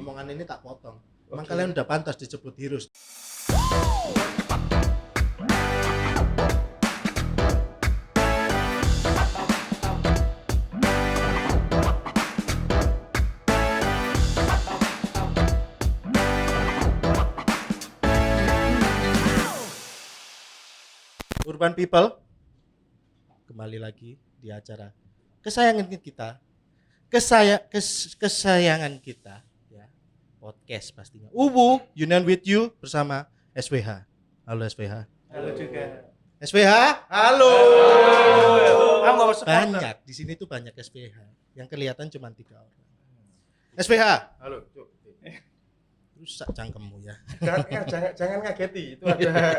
omongan ini tak potong. Emang Oke. kalian udah pantas disebut heroes. Urban People, kembali lagi di acara kesayangan kita, kesayangan kita, ya, podcast pastinya. Uwu, Union with You bersama SWH. Halo SWH. Halo juga. SWH, halo. Halo, supporter. Banyak di sini tuh banyak SWH. Yang kelihatan cuma 3 orang. SWH, Halo, Cuk. rusak cangkemmu ya. Jangan ngageti. Itu ada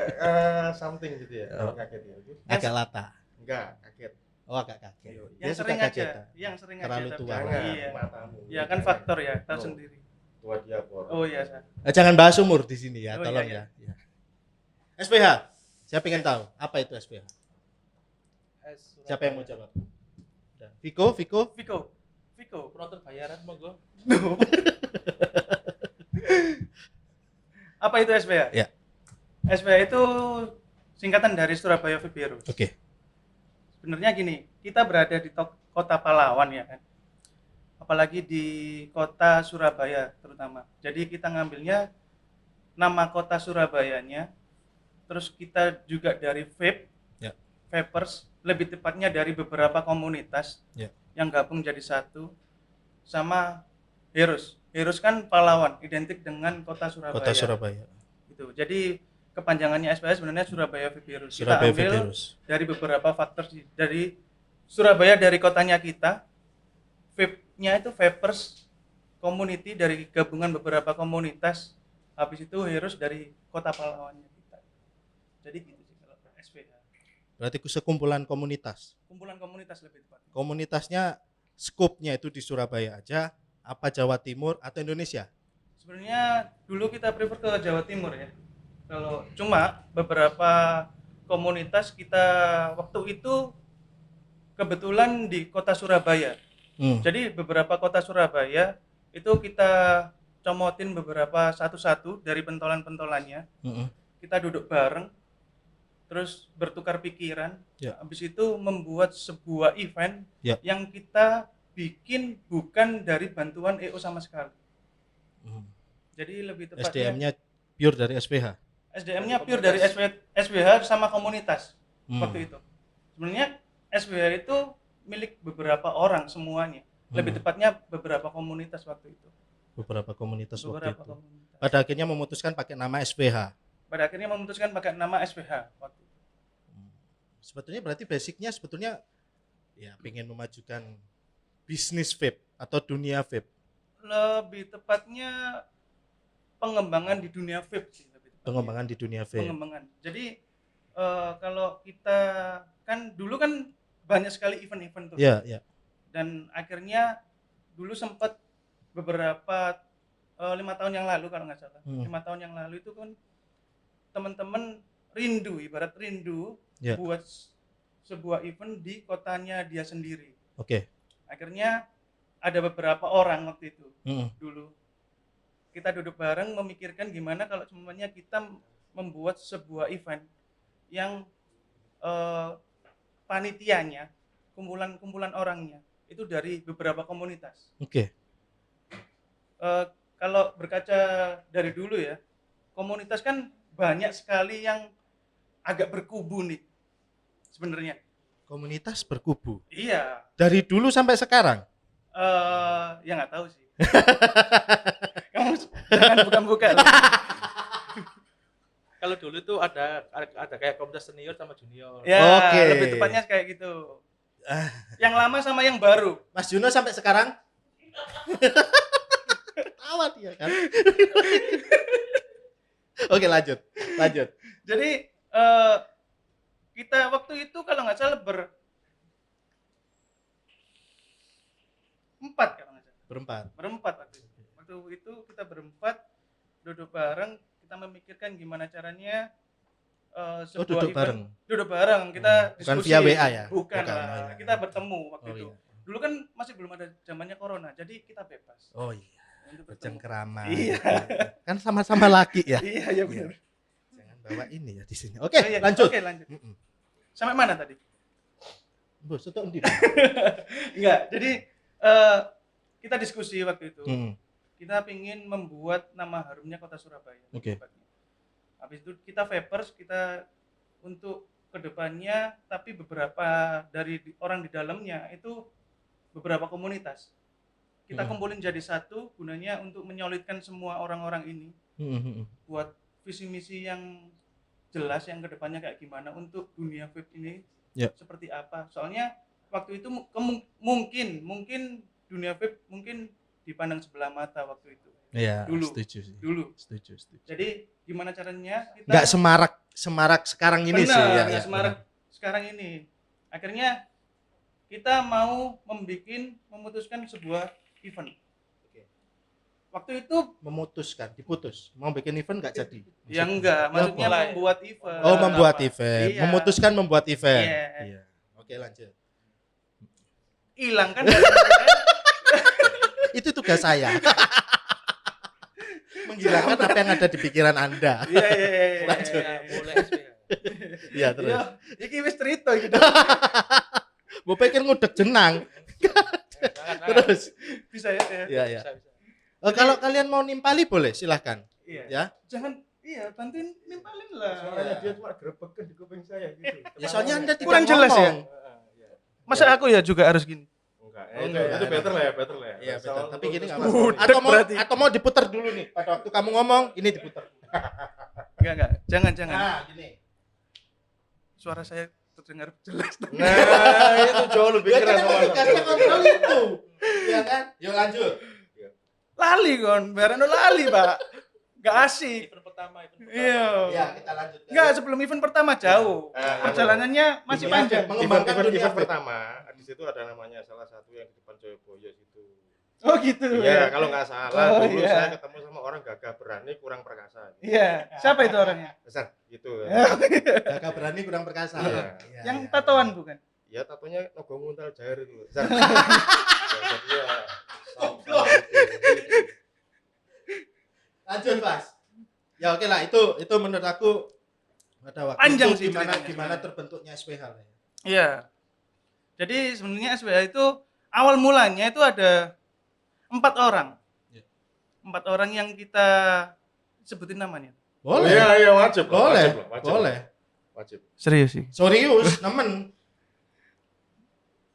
something gitu ya. Kalau ngageti itu. Agak lata. Enggak, kaget. Oh, agak kaget. Iya. Dia Yang suka sering kaget. aja, yang sering Terlalu aja. tua. Jangan Iya. matamu. Ya kan faktor ya, tahu Oh. sendiri. Tua dia por. Oh iya, Sa. Jangan bahas umur di sini ya, Oh, tolong iya, ya. SPH, saya pengen tahu apa itu SPH. Siapa yang mau jawab? Udah. Viko. Viko. Penonton bayaran monggo. Apa itu SBH? Ya. SBH itu singkatan dari Surabaya Vape Heroes. Oke. Sebenarnya gini, kita berada di kota pahlawan ya kan. Apalagi di kota Surabaya terutama. Jadi kita ngambilnya nama kota Surabayanya. Terus kita juga dari vape, Ya. vapers, lebih tepatnya dari beberapa komunitas Ya. yang gabung jadi satu, sama Heroes. Heroes kan pahlawan, identik dengan kota Surabaya. Kota Surabaya. Gitu. Jadi kepanjangannya SPH sebenarnya Surabaya Vape Heroes. Kita Surabaya ambil Vape Heroes. dari beberapa faktor dari Surabaya, dari kotanya kita. Vape-nya itu vapers community dari gabungan beberapa komunitas. Habis itu Heroes dari kota pahlawannya kita. Jadi gitu sih kalau SPH. Berarti sekumpulan komunitas. Kumpulan komunitas lebih tepat. Komunitasnya skopnya itu di Surabaya aja, apa Jawa Timur atau Indonesia? Sebenarnya dulu kita prefer ke Jawa Timur ya. Kalau cuma beberapa komunitas kita waktu itu kebetulan di kota Surabaya. Jadi beberapa kota Surabaya itu kita comotin beberapa satu-satu dari pentolan-pentolannya. Kita duduk bareng, terus bertukar pikiran. Ya. Habis itu membuat sebuah event Ya. yang kita bikin bukan dari bantuan EO sama sekali. Jadi lebih tepatnya SDM-nya pure dari SPH. SDM-nya pure dari SBH sama komunitas waktu itu. Sebenarnya SBH itu milik beberapa orang semuanya. Lebih tepatnya beberapa komunitas waktu itu. Beberapa komunitas waktu Beberapa itu. komunitas. Pada akhirnya memutuskan pakai nama SPH. Pada akhirnya memutuskan pakai nama SBH waktu itu. Sebetulnya berarti basicnya sebetulnya ya pengen memajukan bisnis vape atau dunia vape. Lebih tepatnya pengembangan di dunia vape sih lebih tepatnya. Pengembangan di dunia vape. Pengembangan. Jadi kalau kita kan dulu kan banyak sekali event-event tuh. Iya, iya. Dan akhirnya dulu sempat beberapa 5 tahun yang lalu kalau nggak salah. 5 tahun yang lalu itu kan teman-teman ibarat rindu Ya. buat sebuah event di kotanya dia sendiri. Oke. Akhirnya ada beberapa orang waktu itu Mm. dulu kita duduk bareng memikirkan gimana kalau semuanya kita membuat sebuah event yang panitianya, kumpulan orangnya itu dari beberapa komunitas. Oke. Kalau berkaca dari dulu ya, komunitas kan banyak sekali yang agak berkubu nih sebenarnya. Komunitas berkubu. Iya, Dari dulu sampai sekarang. ya nggak tahu sih. Kamu jangan buka-buka. Kalau dulu tuh ada kayak komunitas senior sama junior. Ya, Oke. lebih tepatnya kayak gitu. Yang lama sama yang baru. Mas Juno sampai sekarang? Tawa dia kan. Oke, lanjut. Jadi kita waktu itu kalau nggak salah berempat kalau nggak salah. Berempat. Waktu itu kita berempat duduk bareng, kita memikirkan gimana caranya sebuah duduk bareng. Duduk bareng, kita Bukan diskusi. via WA ya? Bukan Bukan, lah, oh iya. kita bertemu waktu Oh itu. iya. Dulu kan masih belum ada zamannya corona, jadi kita bebas. Oh iya. untuk bercengkrama. Iya. Kan sama-sama laki ya. Iya benar. Jangan bawa ini ya di sini. Oke, Oh, iya. lanjut. Oke, lanjut. Mm-mm. Sampai mana tadi? Bos, itu endi? Enggak. Jadi kita diskusi waktu itu. Hmm. Kita ingin membuat nama harumnya Kota Surabaya. Oke. Habis itu kita vapers, kita untuk kedepannya, tapi beberapa dari orang di dalamnya itu beberapa komunitas. Kita kumpulin jadi satu, gunanya untuk menyolidkan semua orang-orang ini, buat visi misi yang jelas yang kedepannya kayak gimana untuk dunia vape ini, seperti apa. Soalnya waktu itu mungkin dunia vape mungkin dipandang sebelah mata waktu itu. Iya, Dulu. setuju sih. Dulu. Setuju. Jadi gimana caranya kita Nggak semarak sekarang ini sih. benar, Ya, nggak ya, semarak benar. sekarang ini. Akhirnya kita mau memutuskan sebuah event. Oke. Waktu itu diputus. Mau bikin event nggak jadi? ya enggak, maksudnya mulai. membuat event. Oh, membuat Apa? event. Iya. Memutuskan membuat event. Iya. Iya. Oke, lanjut. Hilang kan dari kita. Itu tugas saya. Menghilangkan apa yang ada di pikiran Anda. Iya. Lanjut. Mulai SPH. Iya, terus. Iya, iki wis cerita gitu. Mau pikir ngudek jenang. Jangan. Terus. Bisa ya. Iya, iya. Bisa. Kalau kalian mau nimpali boleh, silahkan. Iya. Ya. Jangan bantuin nimpalin lah. Suaranya dia cuma grebekan di kuping saya gitu. Ya soalnya Anda tidak Kurang jelas ya? ngomong. Masa aku ya juga harus gini. Enggak, enggak. itu better lah ya. Iya, betul. Tapi gini enggak apa-apa. apa-apa. berarti. Atau mau diputar dulu nih. Pada waktu kamu ngomong, ini diputar. Enggak. Jangan. Nah, gini. Suara saya terdengar jelas. Nah, itu jauh lebih Ya keren kan sama tugasnya kontrol itu. Iya kan? Yuk lanjut. Lali kon, barano lali, Pak. Enggak asik. Event pertama. Iya. Ya, kita lanjut. Enggak, sebelum event pertama jauh. Perjalanannya masih Iya, panjang. mengembangkan dunia event vape. pertama di situ ada namanya salah satu yang di depan Joyoboyo situ. Oh gitu. Iya, kalau nggak salah Oh, dulu iya. saya ketemu sama orang gagah berani kurang perkasa. Iya. Siapa itu orangnya? Besar gitu. Gagah berani kurang perkasa. Iya. Iya, Yang iya. tatoan bukan? Ya tatonya nogo nguntal jair itu. Besar. Jadi ya sama itu. Lanjut, Mas. Ya oke lah, itu menurut aku pada waktu Panjang itu sih gimana ceritanya. terbentuknya SPH lah ya. Iya. Jadi sebenarnya SBH itu awal mulanya itu ada 4 orang. Iya. 4 orang yang kita sebutin namanya. Boleh. Iya, wajib. Boleh. Wajib. Boleh. Wajib. Serius sih. Serius, nemen.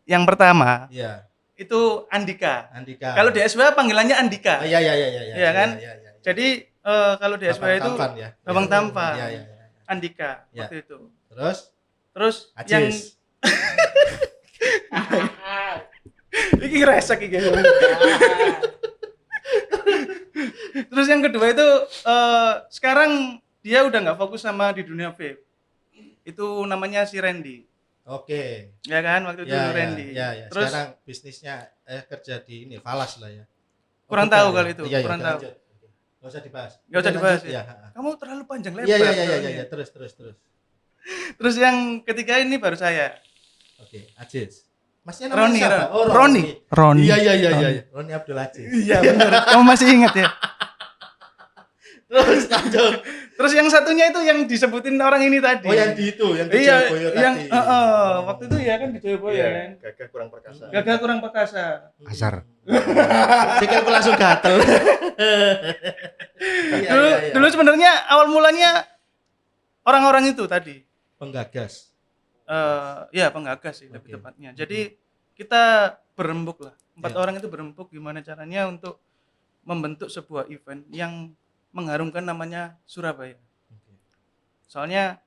Yang pertama Iya, itu Andika. Andika. Kalau di SBH panggilannya Andika. Iya. Iya kan? Iya. Jadi kalau di SBH itu Tampan ya. Babang Tampan. Iya. Andika Iya. waktu itu. Terus yang Acis. iki resek iki. Terus yang kedua itu sekarang dia udah nggak fokus sama di dunia vape. Itu namanya si Randy. Oke. Ya kan waktu itu Randy. Ya. Terus Sekarang bisnisnya kerja di ini Falas lah ya. Kurang bukan tahu ya? kali itu, Iya, kurang iya, tahu. lanjut. Nggak usah dibahas. Nggak usah Udah dibahas lanjut, ya? ya. Kamu terlalu panjang lebar. Iya. soalnya. Terus. Terus yang ketiga ini baru saya. Oke, Aziz. Masnya Roni. namanya siapa? Oh, Roni. Iya. Roni Abdul Aziz. Iya benar. Kamu masih ingat ya? Terus lanjut. Terus yang satunya itu yang disebutin orang ini tadi. Oh, yang di itu, yang di Iya, Joyoboyo yang tadi. waktu itu ya kan di Joyoboyo Iya, kan. gagah kurang perkasa. Gagah kurang perkasa. Asar. Sikilku langsung gatel. Iya, Dulu sebenarnya awal mulanya orang-orang itu tadi. penggagas. Ya penggagas sih lebih Oke. tepatnya. Jadi kita berembuk lah. 4 Ya. orang itu berembuk gimana caranya untuk membentuk sebuah event yang mengharumkan namanya Surabaya. Soalnya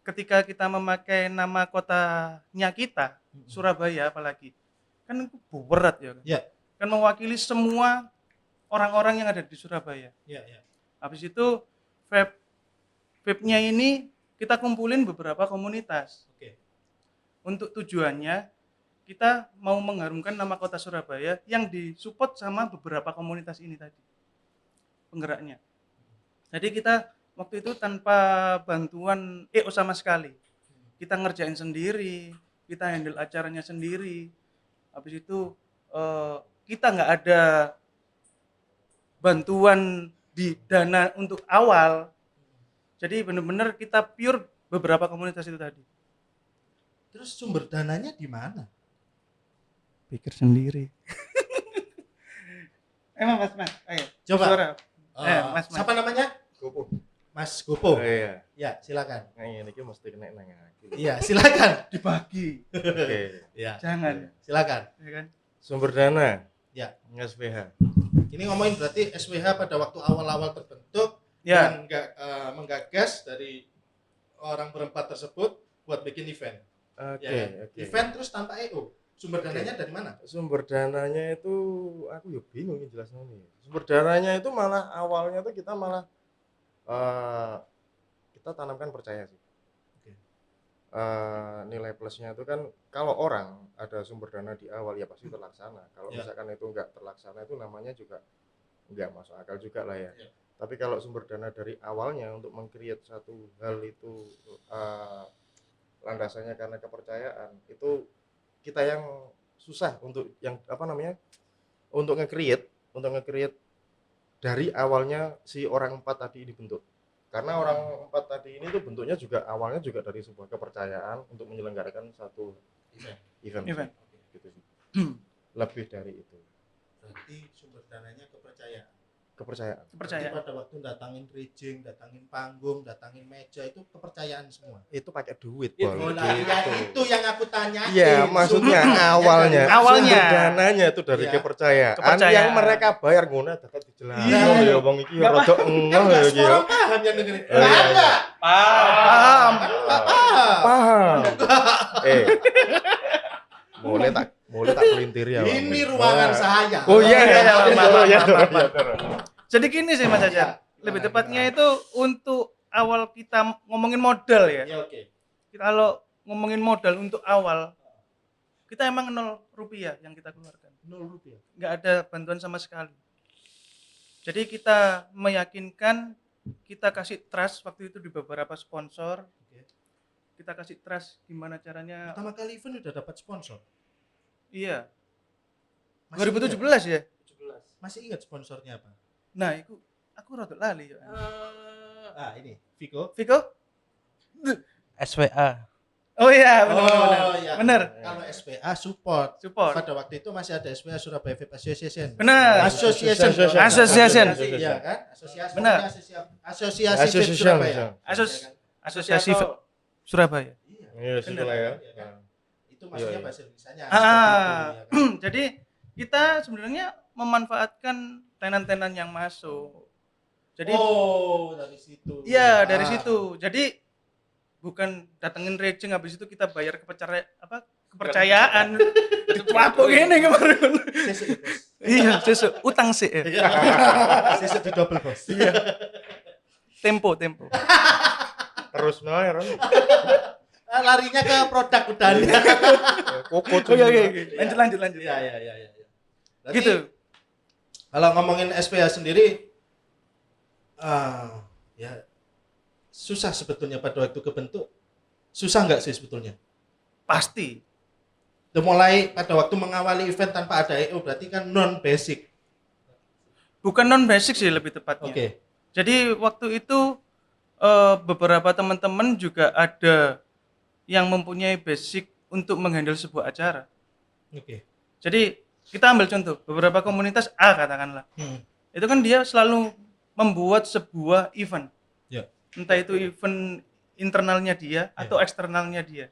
ketika kita memakai nama kotanya kita, Surabaya apalagi, kan itu berat ya kan? Ya. Kan mewakili semua orang-orang yang ada di Surabaya. Iya. Habis itu vape-nya ini kita kumpulin beberapa komunitas. Oke. Untuk tujuannya kita mau mengharumkan nama kota Surabaya yang disupport sama beberapa komunitas ini tadi. Penggeraknya. Jadi kita waktu itu tanpa bantuan EO sama sekali. Kita ngerjain sendiri, kita handle acaranya sendiri. Habis itu kita nggak ada bantuan di dana untuk awal. Jadi benar-benar kita pure beberapa komunitas itu tadi. Terus sumber dananya di mana? Pikir sendiri. Emang Mas, ayo. Coba. Suara. Mas. Siapa namanya? Gopo. Mas Gopo. Iya. Ya, silakan. Nah, ini mesti kena nang aku. Iya, silakan. Dibagi. Oke. Ya, Jangan. silakan. Ya kan? Sumber dana Ya. SPH. Ini ngomongin berarti SWH pada waktu awal-awal terbentuk Ya. dan menggagas dari orang berempat tersebut buat bikin event. Oke, Ya kan? oke. Event terus tanpa EO. Sumber dananya dari mana? Sumber dananya itu aku ya bingung nih jelasnya nih. Sumber dananya itu malah awalnya tuh kita malah kita tanamkan percaya sih. Oke. Nilai plusnya itu kan kalau orang ada sumber dana di awal ya pasti terlaksana. Kalau Ya. misalkan itu enggak terlaksana itu namanya juga enggak masuk akal juga lah ya. Ya. Tapi kalau sumber dana dari awalnya untuk meng-create satu hal itu landasannya karena kepercayaan, itu kita yang susah untuk yang untuk nge-create dari awalnya si orang 4 tadi dibentuk. Karena orang 4 tadi ini tuh bentuknya juga awalnya juga dari sebuah kepercayaan untuk menyelenggarakan satu event. Gitu sih. Lebih dari itu. Berarti sumber dananya kepercayaan. Kepercayaan. Berarti pada waktu datangin rigging, datangin panggung, datangin meja itu kepercayaan semua. Itu pakai duit, Itu. Bol. Oh, nah, ya, itu yang aku tanyain. Iya, maksudnya awalnya. Awalnya. Sumber dananya itu dari Iya. kepercayaan. Kepercayaan. Yang mereka bayar guna dapat dijelaskan. Iya. Ya bang iki Nggak rada Kan enggak nggak ya semua gitu. orang paham yang dengerin. Oh, iya, iya. Paham. Kan nggak paham. Paham. Boleh tak pelintiri ya. Bang? Ini ruangan saya. Oh iya, Iya, iya, maaf, iya, maaf, iya, maaf. iya. Jadi gini sih Mas Iya. Ajar. Lebih tepatnya itu untuk awal kita ngomongin modal ya. Ya oke. Kalau ngomongin modal untuk awal, kita emang 0 rupiah yang kita keluarkan. 0 rupiah. Nggak ada bantuan sama sekali. Jadi kita meyakinkan, kita kasih trust waktu itu di beberapa sponsor. Oke. Kita kasih trust gimana caranya. Pertama kali event udah dapat sponsor. Iya. Masih 2017 ya. Masih ingat sponsornya apa? Nah, itu aku rada lali ya. Ah, ini Viko. Viko? SWA. Oh iya, benar. iya. Benar. Kalau SPA support. Support. Pada waktu itu masih ada SPA Surabaya Vape Association. Benar. Association. Association. Iya kan? Asosiasi. Benar. Asosiasi Vape Surabaya. Asosiasi Surabaya. Iya. Iya, sudah lah ya. Iya kan? Itu maksudnya Iya. bahasa Indonesianya. Ah, seperti itu, ya kan? jadi kita sebenarnya memanfaatkan tenan-tenan yang masuk. Jadi oh, dari situ. iya dari Ah. situ. Jadi bukan datengin racing habis itu kita bayar kepercayaan. Dicuapuk gini kemarin. Sesuk, Bos. Iya, sesuk utang sih. Ya. Iya. Sesuk di double, Bos. Iya. Tempo. Terus naik Ron. Larinya ke produk udah. Kokot. Oke. Lanjut. Iya. Berarti, Gitu. Kalau ngomongin SPH sendiri, ya susah sebetulnya pada waktu kebentuk. Susah nggak sih sebetulnya? Pasti. Udah mulai pada waktu mengawali event tanpa ada EO berarti kan non basic. Bukan non basic sih lebih tepatnya. Oke. Jadi waktu itu beberapa teman-teman juga ada yang mempunyai basic untuk menghandle sebuah acara. Oke. Jadi kita ambil contoh beberapa komunitas A katakanlah. Itu kan dia selalu membuat sebuah event. Ya. Entah itu event internalnya dia atau eksternalnya dia.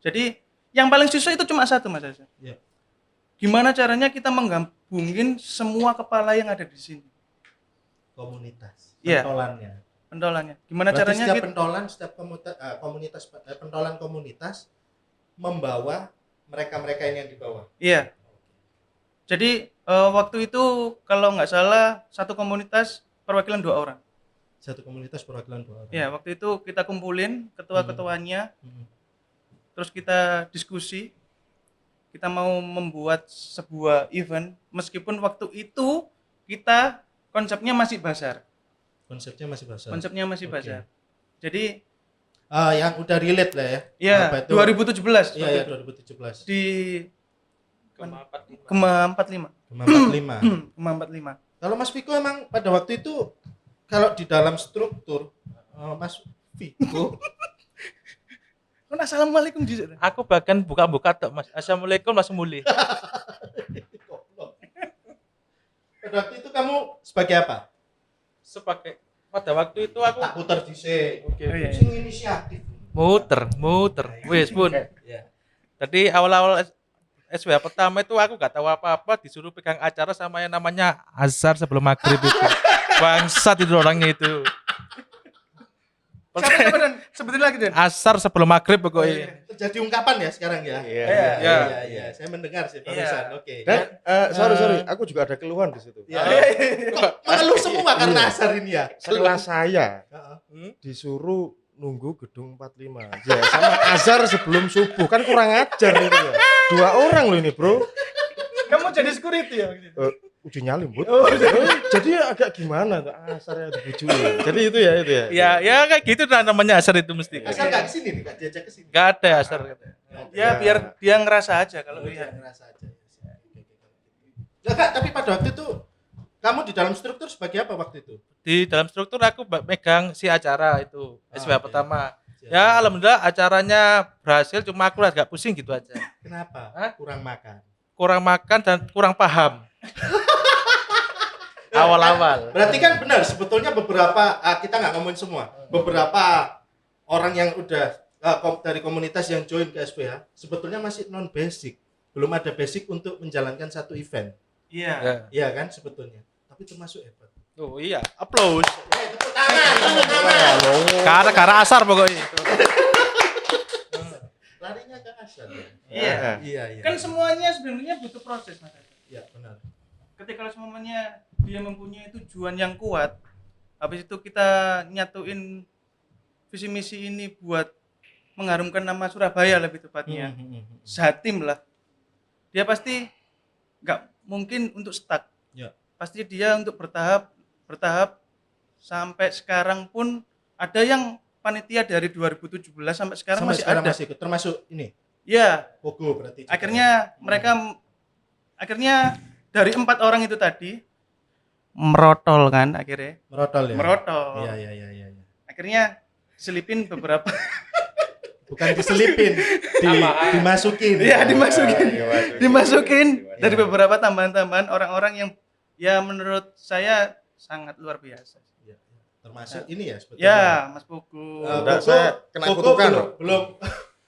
Jadi yang paling susah itu cuma satu Mas Asa. Ya. Gimana caranya kita menggabungin semua kepala yang ada di sini? Komunitas. Iya. Pentolannya. Pentolannya. Gimana Berarti caranya setiap kita pentolan, setiap pentolan komunitas membawa mereka-mereka ini yang di bawah. Iya. Jadi waktu itu kalau nggak salah satu komunitas perwakilan 2 orang. Satu komunitas perwakilan 2 orang. Ya, waktu itu kita kumpulin ketua-ketuanya, Hmm. terus kita diskusi. Kita mau membuat sebuah event meskipun waktu itu kita konsepnya masih bazar. Konsepnya masih basah. Konsepnya masih Oke. bazar. Jadi Yang udah relate lah ya. ya Apa itu? 2017 Iya, waktu ya, itu. 2017. Di Kema 45. Kema 45. Kema 45. Kema 45. Kalau Mas Viko emang pada waktu itu kalau di dalam struktur Mas Viko Kon assalamualaikum jujur. Aku bahkan buka-buka tok, Mas. Assalamualaikum langsung mulai. pada waktu itu kamu sebagai apa? Sebagai pada waktu itu aku Tak putar dhisik. Oh, iya. Sing inisiatif. muter. Wis pun. Ya. Tadi awal-awal SWA pertama itu aku gak tahu apa-apa, disuruh pegang acara sama yang namanya azhar sebelum maghrib itu. Bangsat itu orangnya itu. Siapa Dan? Sebutin lagi Dan. Azhar sebelum maghrib pokoknya. Terjadi ungkapan ya sekarang ya. Iya. Iya. Saya mendengar sih barusan. Oke. Dan sorry, aku juga ada keluhan di situ. Ya. Kok mengeluh semua karena asar ini ya? Setelah saya Heeh. disuruh nunggu gedung 45 ya sama azhar sebelum subuh kan kurang ajar itu ya. 2 orang loh ini bro. Kamu jadi security ya gitu. Uji nyali Bud. Jadi agak gimana tuh asarnya dibujuin. Jadi itu ya. Ya kayak gitu nah, namanya azhar itu mesti. Asar nggak kesini nih, nggak diajak kesini. Gak ada azhar. Ya biar dia ngerasa aja kalau Iya, lihat. ngerasa aja. Ya, Kak, tapi pada waktu itu kamu di dalam struktur sebagai apa waktu itu? Di dalam struktur aku megang si acara itu SWA oke. pertama. Ya alhamdulillah acaranya berhasil, cuma aku agak pusing gitu aja. Kenapa? Hah? Kurang makan. Kurang makan dan kurang paham. Awal-awal. Berarti kan benar sebetulnya beberapa kita nggak ngomongin semua. Beberapa orang yang udah dari komunitas yang join ke SPH sebetulnya masih non basic. Belum ada basic untuk menjalankan satu event. Iya. Ya. Iya kan sebetulnya. Tapi termasuk hebat. Oh iya, applause. Tepuk tangan. Karena asar pokoknya. Larinya ke asal. Iya. Iya. Kan semuanya sebenarnya butuh proses Mas. Iya, benar. Ketika semuanya dia mempunyai tujuan yang kuat, habis itu kita nyatuin visi misi ini buat mengharumkan nama Surabaya lebih tepatnya. Jatim lah. Dia pasti nggak mungkin untuk stuck. Ya. Pasti dia untuk bertahap sampai sekarang pun ada yang panitia dari 2017 sampai sekarang Sampai masih sekarang ada. masih ikut termasuk ini. Ya, Pogo berarti. juga. akhirnya akhirnya dari 4 orang itu tadi merotol kan akhirnya. merotol ya. Merotol. Iya. Akhirnya selipin beberapa. Bukan diselipin, dimasukin. Iya, dimasukin dari beberapa tambahan-tambahan orang-orang yang ya menurut saya sangat luar biasa. Iya. Termasuk ini ya sebetulnya. Ya, Mas Pogo. Udah, Pogo- saya kena Pogo kutukan loh.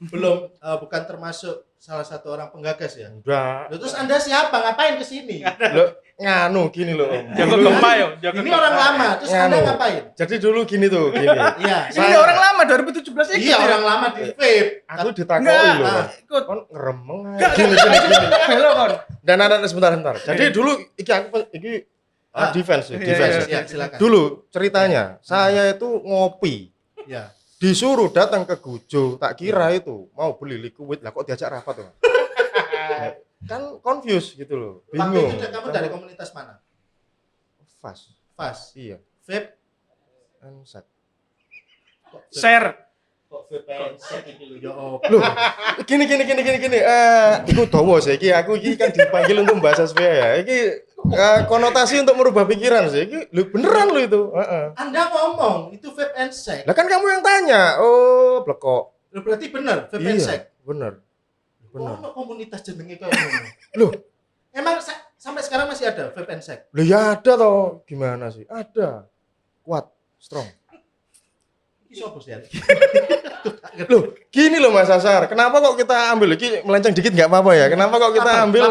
belum bukan termasuk salah satu orang penggagas ya. Udah. Loh, terus Anda siapa? Ngapain ke sini? Lo nganu gini loh. Jago gempa yo, Ini orang lama, terus Anda Nganu. ngapain? Jadi dulu gini tuh, gini. Iya. Ini orang lama 2017 ikut. Iya, orang lama di vape. Aku ditakoi Enggak, loh. ikut. Kon ngeremeng aja. Enggak, Gini. Halo, Kon. Dan ada sebentar. Jadi dulu iki defense. Iya, silakan. Dulu ceritanya, saya itu ngopi. Iya. Disuruh datang ke Gujo, tak kira itu mau beli liquid, lah kok diajak rapat tuh. Kan confused gitu loh. Waktu Bingung. itu kamu dari komunitas mana? Fast. Pas. Iya. Vape. Ansat. Share. Kok vape pensek iki lho ya apa? Loh, gini. Iku dawa sih aku iki kan dipanggil untuk bahasa SPA ya. Iki konotasi untuk merubah pikiran sih. Iki lu beneran lu itu. Anda ngomong itu vape pensek. Lah kan kamu yang tanya. Oh, blekok. Loh, berarti benar vape Iya, pensek. bener. Oh, komunitas jenenge kayak ngono. Loh, Emang sampai sekarang masih ada vape pensek? loh ya ada toh. Gimana sih? Ada. Kuat, strong. Iki sapa sih? Loh, gini loh Mas Asar. Kenapa kok kita ambil iki melenceng dikit nggak apa-apa ya? Kenapa kok kita ambil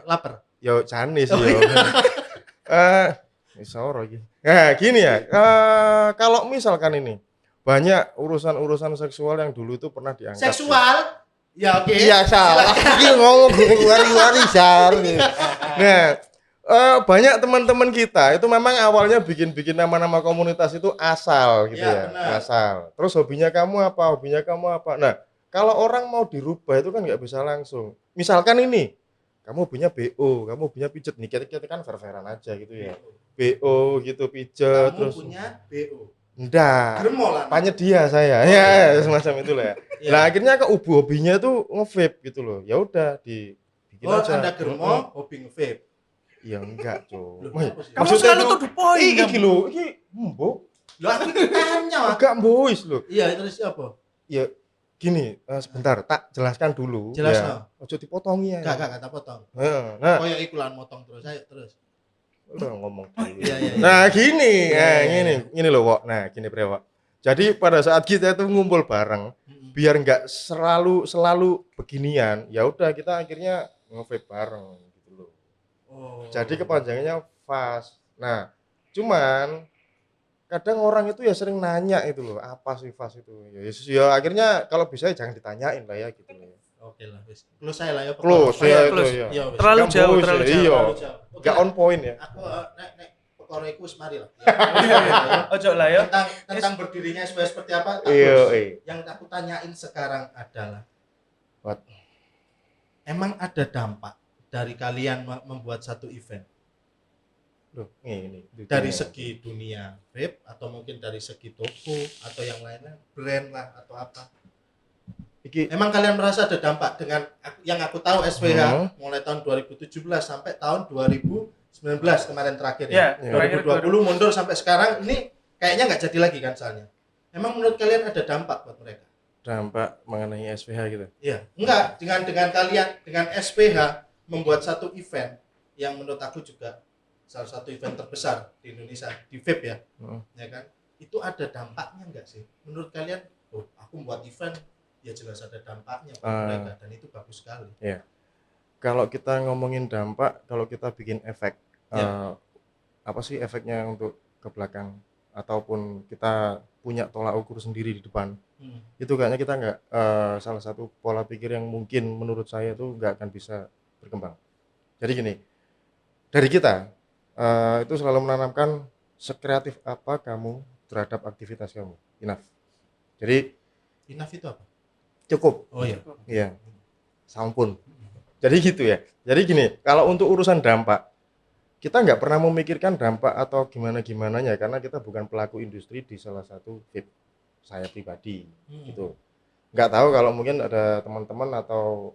lapar. yo canis yo. Isoro iki. Nah, gini ya. Kalau misalkan ini banyak urusan-urusan seksual yang dulu itu pernah diangkat. Seksual? Ya oke. Iya, salah. Iki ngomong luar-luar Sar. Nah, banyak teman-teman kita itu memang awalnya bikin nama-nama komunitas itu asal gitu Ya, ya, benar. asal. Terus hobinya kamu apa? Nah, kalau orang mau dirubah itu kan nggak bisa langsung. Misalkan ini, kamu hobinya BO, kamu hobinya pijet nih, kita kan fair-fairan aja gitu ya. BO gitu pijet, Kamu terus punya BO. enggak. Germo lah. Penyedia saya, ya semacam itulah ya. Iya. Nah akhirnya ke hobinya tuh nge-vape gitu loh. Ya udah dibikin Oh, aja. Anda germo, hobi nge-vape. Ya enggak, Cuk. Loh, Wih, apa sih? Kamu maksudnya selalu itu- to the point, Iki kamu. lho, iki mbok. Loh, aku tanya. Enggak boys lho. Iya, terus apa? Ya gini, sebentar tak jelaskan dulu. Jelas, ya. Ojo dipotongi ya. Gak kata potong. Nah, Koyo iku lan motong terus. Ayo terus. udah ngomong. Iya, iya. Nah, gini, Iya, iya, gini loh, Wok. Nah, gini Bre, Wok. Jadi pada saat kita itu ngumpul bareng, Mm-mm. biar nggak selalu beginian, ya udah kita akhirnya nge-vape bareng gitu loh. Oh. Jadi kepanjangannya fast. Nah, cuman kadang orang itu ya sering nanya itu loh, apa sih fast itu? Ya, Yesus, ya akhirnya kalau bisa ya jangan ditanyain lah ya gitu loh. Oke lah, wis. Close saya lah ya. Close Perkara. ya Iya, itu close. ya. Iya, wis. Terlalu Nggak jauh, boys terlalu ya, jauh. Iya. Terlalu jauh. Oke Nggak lah. on point ya. Aku nek perkara iku wis mari lah. Ojo lah ya. Tentang berdirinya SBH seperti apa? tak Iya, terus. Yang aku tanyain sekarang adalah What? emang ada dampak dari kalian membuat satu event Loh, ini. dari segi dunia vape atau mungkin dari segi toko atau yang lainnya, brand lah atau apa? Iki Emang kalian merasa ada dampak dengan yang aku tahu SWH Hmm. mulai tahun 2017 sampai tahun 2019 kemarin terakhir Ya, ya. terakhir 2020 mundur sampai sekarang ini kayaknya nggak jadi lagi kan soalnya. Emang menurut kalian ada dampak buat mereka? dampak mengenai SPH gitu. Iya, enggak dengan kalian dengan SPH membuat satu event yang menurut aku juga salah satu event terbesar di Indonesia di vape ya, ya kan? Itu ada dampaknya enggak sih? Menurut kalian, oh aku membuat event ya jelas ada dampaknya buat mereka dan itu bagus sekali. Kalau kita ngomongin dampak, kalau kita bikin efek, Ya. apa sih efeknya untuk ke belakang ataupun kita punya tolak ukur sendiri di depan, itu kayaknya kita nggak salah satu pola pikir yang mungkin menurut saya itu nggak akan bisa berkembang. Jadi gini, dari kita itu selalu menanamkan sekreatif apa kamu terhadap aktivitas kamu, enough. Jadi Enough itu apa? cukup, Oh iya. iya, sampun. Jadi gitu ya. Jadi gini, kalau untuk urusan dampak, kita nggak pernah memikirkan dampak atau gimana-gimananya karena kita bukan pelaku industri di salah satu vape, saya pribadi gitu. Nggak tahu kalau mungkin ada teman-teman atau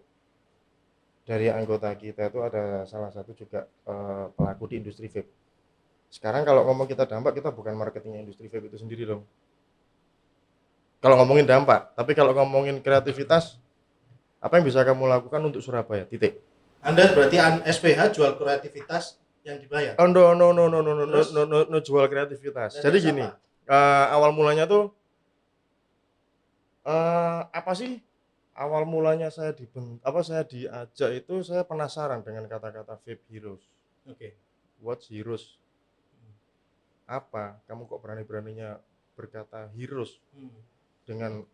dari anggota kita itu ada salah satu juga pelaku di industri vape. Sekarang kalau ngomong kita dampak, kita bukan marketingnya industri vape itu sendiri dong. Kalau ngomongin dampak, tapi kalau ngomongin kreativitas, apa yang bisa kamu lakukan untuk Surabaya? Titik. Anda berarti SPH jual kreativitas yang dibayar. Oh, no, Terus? no jual kreativitas. Dan Jadi terus gini, apa? awal mulanya tuh apa sih? Awal mulanya saya saya diajak itu saya penasaran dengan kata-kata vape heroes. Oke. What's heroes? Apa? Kamu kok berani-beraninya berkata heroes dengan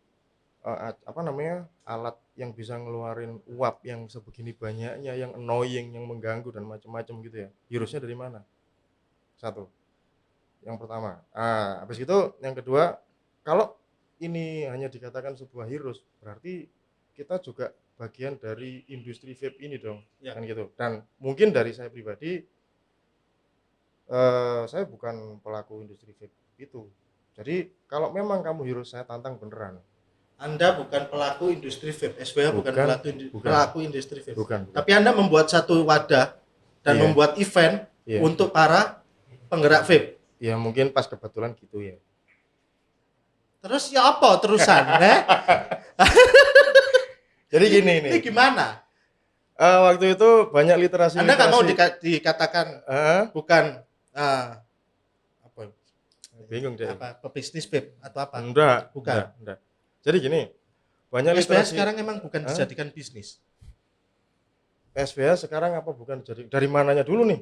apa namanya? Alat yang bisa ngeluarin uap yang sebegini banyaknya, yang annoying, yang mengganggu dan macam-macam gitu ya. Heroesnya dari mana? Satu. Yang pertama. Habis itu yang kedua, kalau ini hanya dikatakan sebuah heroes, berarti kita juga bagian dari industri vape ini dong, Ya. kan gitu. Dan mungkin dari saya pribadi, saya bukan pelaku industri vape itu. Jadi kalau memang kamu heroes, saya tantang beneran. Anda bukan pelaku industri vape. SPH bukan Bukan, bukan. pelaku industri vape. Bukan. Tapi Anda membuat satu wadah dan Iya. membuat event Iya. untuk para penggerak vape. Ya mungkin pas kebetulan gitu ya. Terus ya apa terusan? Jadi gini Ini nih. gimana? Waktu itu banyak literasi. Anda nggak mau dikatakan bukan apa Bingung deh. pebisnis vape atau apa? Enggak, Bukan. enggak. Jadi gini, banyak SPH literasi. sekarang emang bukan dijadikan bisnis. SPH sekarang apa bukan jadi dari mananya dulu nih?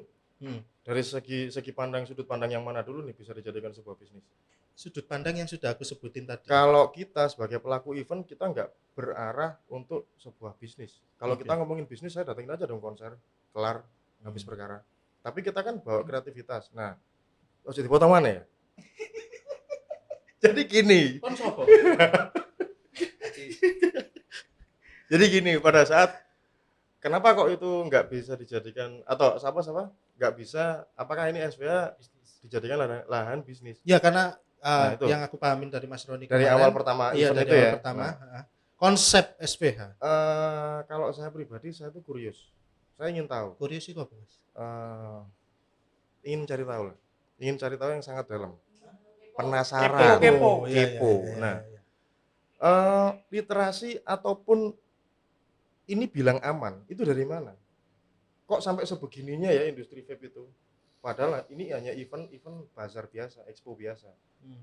Dari segi pandang, sudut pandang yang mana dulu nih bisa dijadikan sebuah bisnis? Sudut pandang yang sudah aku sebutin tadi. Kalau kita sebagai pelaku event, kita nggak berarah untuk sebuah bisnis. Kalau Oke. kita ngomongin bisnis, saya datengin aja dong konser, kelar, habis perkara. Tapi kita kan bawa kreativitas. Nah, jadi potong mana ya? Jadi gini, Kon sopo? jadi gini pada saat kenapa kok itu nggak bisa dijadikan atau siapa nggak bisa? Apakah ini SPH dijadikan lahan bisnis? Ya karena Nah, itu. yang aku pahamin dari Mas Roni Dari kemarin, awal pertama iya, event dari itu awal ya. pertama, Nah, konsep SPH. kalau saya pribadi saya tuh kurios. Saya ingin tahu. Curious itu apa, Mas? Ingin cari tahu lah. Ingin cari tahu yang sangat dalam. Penasaran. Kepo. Iya, Kepo. iya, Nah, iya. literasi ataupun ini bilang aman, itu dari mana? Kok sampai sebegininya ya industri vape itu? Padahal ini hanya event bazar biasa, expo biasa.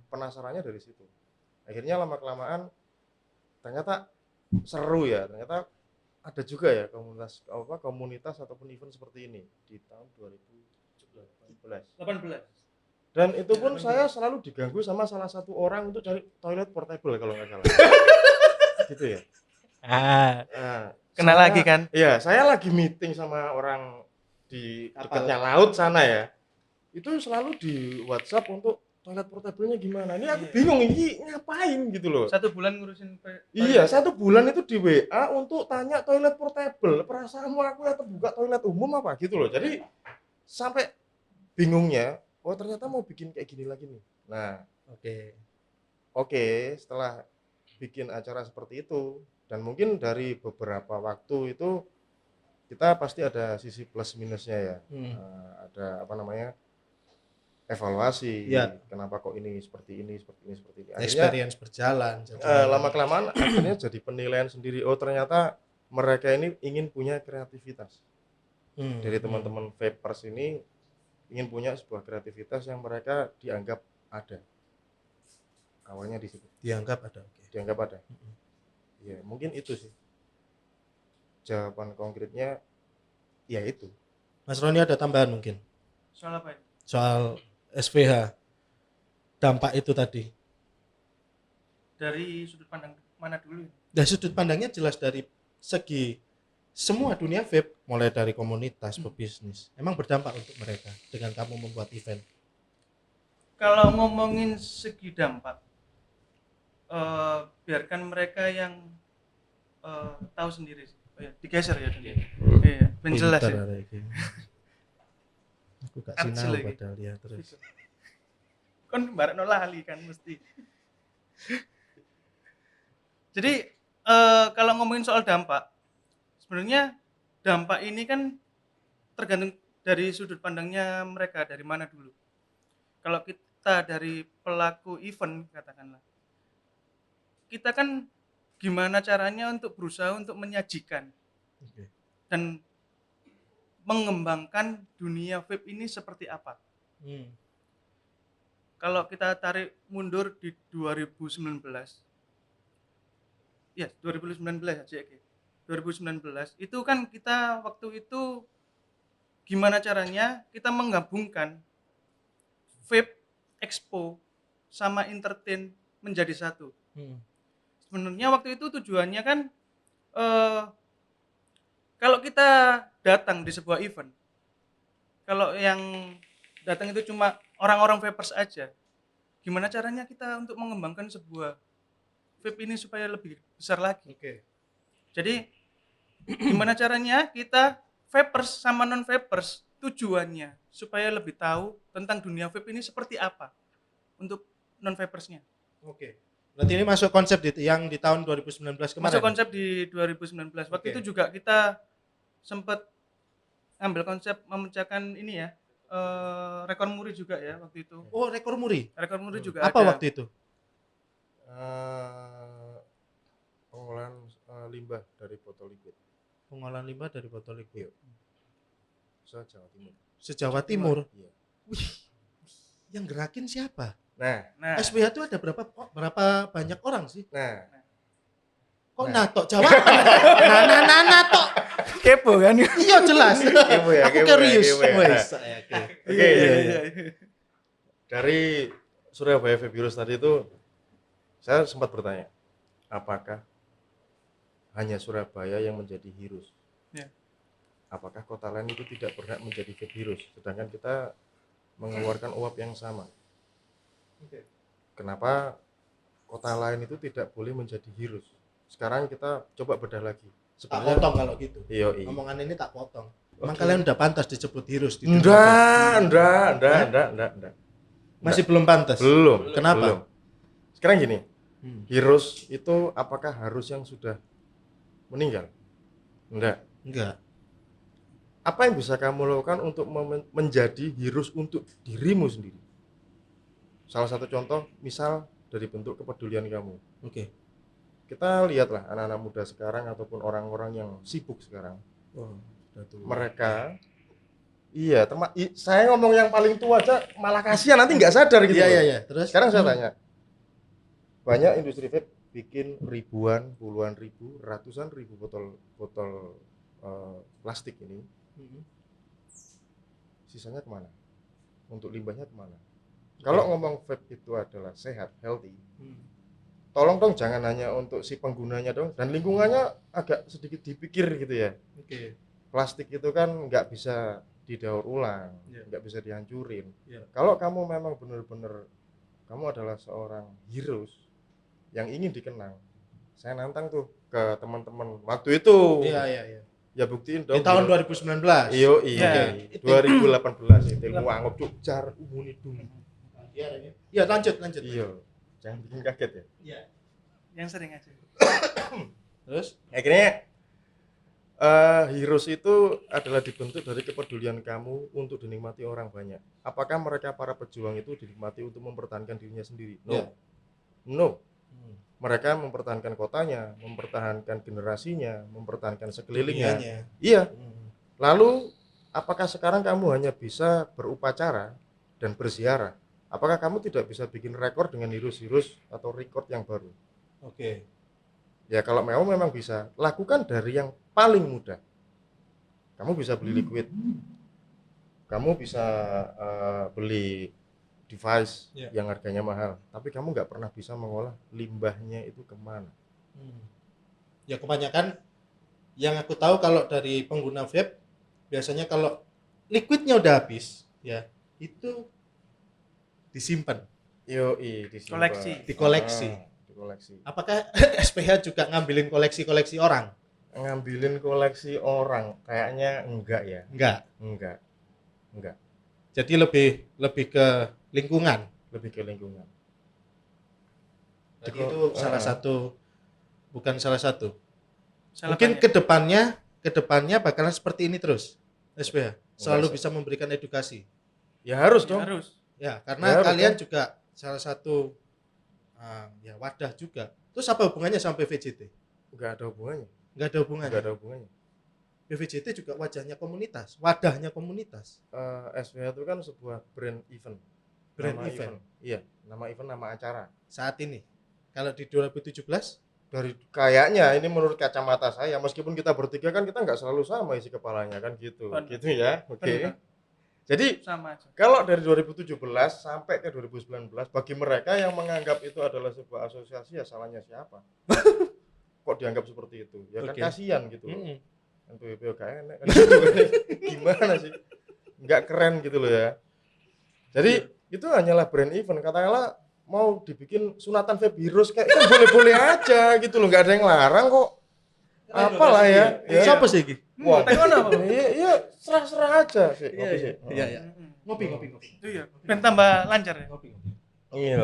Penasarannya dari situ. Akhirnya lama-kelamaan ternyata seru ya, ternyata ada juga ya komunitas ataupun event seperti ini di tahun 2018. 18. Dan itu pun saya selalu diganggu sama salah satu orang untuk cari toilet portable kalau nggak salah. Gitu ya. Nah, Kenal saya- lagi kan? Iya, saya lagi meeting sama orang di Kapal. dekatnya laut sana ya. Itu selalu di WhatsApp untuk toilet portable-nya gimana. Ini aku Iya. bingung ini ngapain gitu loh. 1 bulan ngurusin Iya, 1 bulan itu di WA untuk tanya toilet portable. Perasaanmu aku ya terbuka toilet umum apa gitu loh. Jadi sampai bingungnya, oh ternyata mau bikin kayak gini lagi nih. Nah, oke, setelah bikin acara seperti itu dan mungkin dari beberapa waktu itu kita pasti ada sisi plus minusnya ya. Ada apa namanya? Evaluasi. Iya. Kenapa kok ini seperti ini. Akhirnya Experience berjalan. lama-kelamaan akhirnya jadi penilaian sendiri. Oh ternyata mereka ini ingin punya kreativitas. Dari teman-teman vapers ini ingin punya sebuah kreativitas yang mereka dianggap ada. Awalnya di situ. dianggap ada. Oke. Dianggap ada. Ya mungkin itu sih. Jawaban konkretnya ya itu. Mas Roni ada tambahan mungkin Soal apa ini? soal SVH, dampak itu tadi. Dari sudut pandang mana dulu? Dari sudut pandangnya jelas dari segi semua dunia vape, mulai dari komunitas, pebisnis, emang berdampak untuk mereka dengan kamu membuat event. Kalau ngomongin segi dampak, biarkan mereka yang tahu sendiri. Oh ya, digeser ya dulu. Iya, ben jelas Pinter ya. arek iki. Aku gak Artsy sinau lagi. padahal ya terus. Kon barekno lali kan mesti. Jadi kalau ngomongin soal dampak, sebenarnya dampak ini kan tergantung dari sudut pandangnya mereka dari mana dulu. Kalau kita dari pelaku event katakanlah, kita kan gimana caranya untuk berusaha untuk menyajikan Oke. dan mengembangkan dunia vape ini seperti apa. Kalau kita tarik mundur di 2019, ya 2019 aja, 2019 itu kan kita waktu itu gimana caranya kita menggabungkan vape, expo, sama entertain menjadi satu. Sebenarnya waktu itu tujuannya kan kalau kita datang di sebuah event, kalau yang datang itu cuma orang-orang vapers aja, gimana caranya kita untuk mengembangkan sebuah vape ini supaya lebih besar lagi. Oke. Jadi gimana caranya kita vapers sama non vapers tujuannya supaya lebih tahu tentang dunia vape ini seperti apa untuk non vapersnya. Oke. Berarti ini masuk konsep yang di tahun 2019 kemarin. Masuk konsep di 2019. Waktu Oke. itu juga kita sempat ambil konsep memecahkan ini ya, rekor muri juga ya waktu itu. Oh, rekor muri. Rekor muri juga Apa ada. waktu itu? Pengolahan limbah dari botol liquid Pengolahan limbah dari botol liquid. se-Jawa Timur. Se-Jawa Timur. Iya. Yang gerakin siapa? Nah, SPH itu ada berapa banyak orang sih? Nah, Kok Nah. nato jawaban? nato. kepo kan? Iya jelas. Kepo ya, Aku kepo ya, curious. kepo ya. Wes, oke. Oke, Iya. dari Surabaya Vape Heroes tadi itu saya sempat bertanya, apakah hanya Surabaya yang menjadi heroes? Ya. Apakah kota lain itu tidak berhak menjadi Vape Heroes? Sedangkan kita mengeluarkan uap yang sama. Kenapa kota lain itu tidak boleh menjadi heroes? Sekarang kita coba bedah lagi. Tak potong kalau gitu. Iya. Omongan ini tak potong. Emang Oke. kalian udah pantas disebut heroes di dunia Enggak. Masih belum pantas. Belum. Kenapa? Belum. Sekarang gini, Hmm. heroes itu apakah harus yang sudah meninggal? Enggak. Enggak. apa yang bisa kamu lakukan untuk menjadi heroes untuk dirimu sendiri? Salah satu contoh misal dari bentuk kepedulian kamu. Oke. Kita lihatlah anak-anak muda sekarang ataupun orang-orang yang sibuk sekarang. Oh, sudah tua. Mereka iya, saya ngomong yang paling tua aja malah kasihan nanti nggak sadar gitu. Iya loh. iya iya. Terus Sekarang saya tanya, banyak industri vape bikin ribuan, puluhan ribu, ratusan ribu botol plastik ini, sisanya kemana? Untuk limbahnya kemana? Kalau ngomong vape itu adalah sehat, healthy, tolong dong jangan hanya untuk si penggunanya dong, dan lingkungannya agak sedikit dipikir gitu ya. Oke. Plastik itu kan nggak bisa didaur ulang, Iya. nggak bisa dihancurin. Iya. Kalau kamu memang benar-benar kamu adalah seorang heroes yang ingin dikenang, saya nantang tuh ke teman-teman waktu itu. Iya iya iya. Ya buktiin Di dong. tahun 2019. Iyo iya. Ya. 2018 itu ilmu anggap cuk jar umuni dum. Iya, iya lanjut. Iya. Jangan bikin kaget ya. Iya. Yang sering aja. Terus? Akhirnya heroes itu adalah dibentuk dari kepedulian kamu untuk dinikmati orang banyak. Apakah mereka para pejuang itu dinikmati untuk mempertahankan dirinya sendiri? No. Ya. No. Mereka mempertahankan kotanya, mempertahankan generasinya, mempertahankan sekelilingnya. Dunianya. Iya. Lalu apakah sekarang kamu hanya bisa berupacara dan berziarah? Apakah kamu tidak bisa bikin rekor dengan heroes atau record yang baru? Oke. Ya kalau memang bisa, lakukan dari yang paling mudah. Kamu bisa beli liquid, kamu bisa beli device yang harganya mahal, tapi kamu nggak pernah bisa mengolah limbahnya itu kemana. Ya kebanyakan yang aku tahu kalau dari pengguna vape, biasanya kalau liquidnya udah habis, ya itu disimpan. Disimpan. Koleksi. Dikoleksi. Apakah SPH juga ngambilin koleksi-koleksi orang? Ngambilin koleksi orang kayaknya enggak ya. Enggak. Enggak. Jadi lebih ke lingkungan. Lebih ke lingkungan. Jadi itu bukan salah satu. Salah Mungkin banyak. kedepannya bakalan seperti ini terus. SPH selalu Enggak, bisa memberikan edukasi. Ya harus Ya, dong. harus. Ya, karena Ya, kalian betul. juga salah satu ya wadah juga. Terus apa hubungannya sampai VJT? Enggak ada hubungannya. Enggak ada hubungannya. Enggak ada hubungannya. PVJT juga wajahnya komunitas, wadahnya komunitas. SPH itu kan sebuah brand event. Brand Nama event. Iya, nama event, nama acara. Saat ini. Kalau di 2017 Dari kayaknya ini menurut kacamata saya, meskipun kita bertiga kan kita nggak selalu sama isi kepalanya kan gitu. Benar. Gitu ya. Oke. Benar. Jadi Sama aja. kalau dari 2017 sampai ke 2019 bagi mereka yang menganggap itu adalah sebuah asosiasi ya salahnya siapa? Kok dianggap seperti itu? Ya kan Oke. kasihan gitu. Mm-mm. NPWP gak enak kan gitu. Gimana sih? Nggak keren gitu loh ya. Jadi itu hanyalah brand event. Katakanlah mau dibikin sunatan vape heroes kayak kan boleh-boleh aja gitu loh, nggak ada yang larang kok. Apalah ya. Ya. Siapa sih iki? Wah, Tengok apa? iya serah-serah aja sih. Iya, Ngopi iya. sih. Iya, iya. Mm-mm. Ngopi. Itu ya. Ben tambah lancar ya. Ngopi. Iya,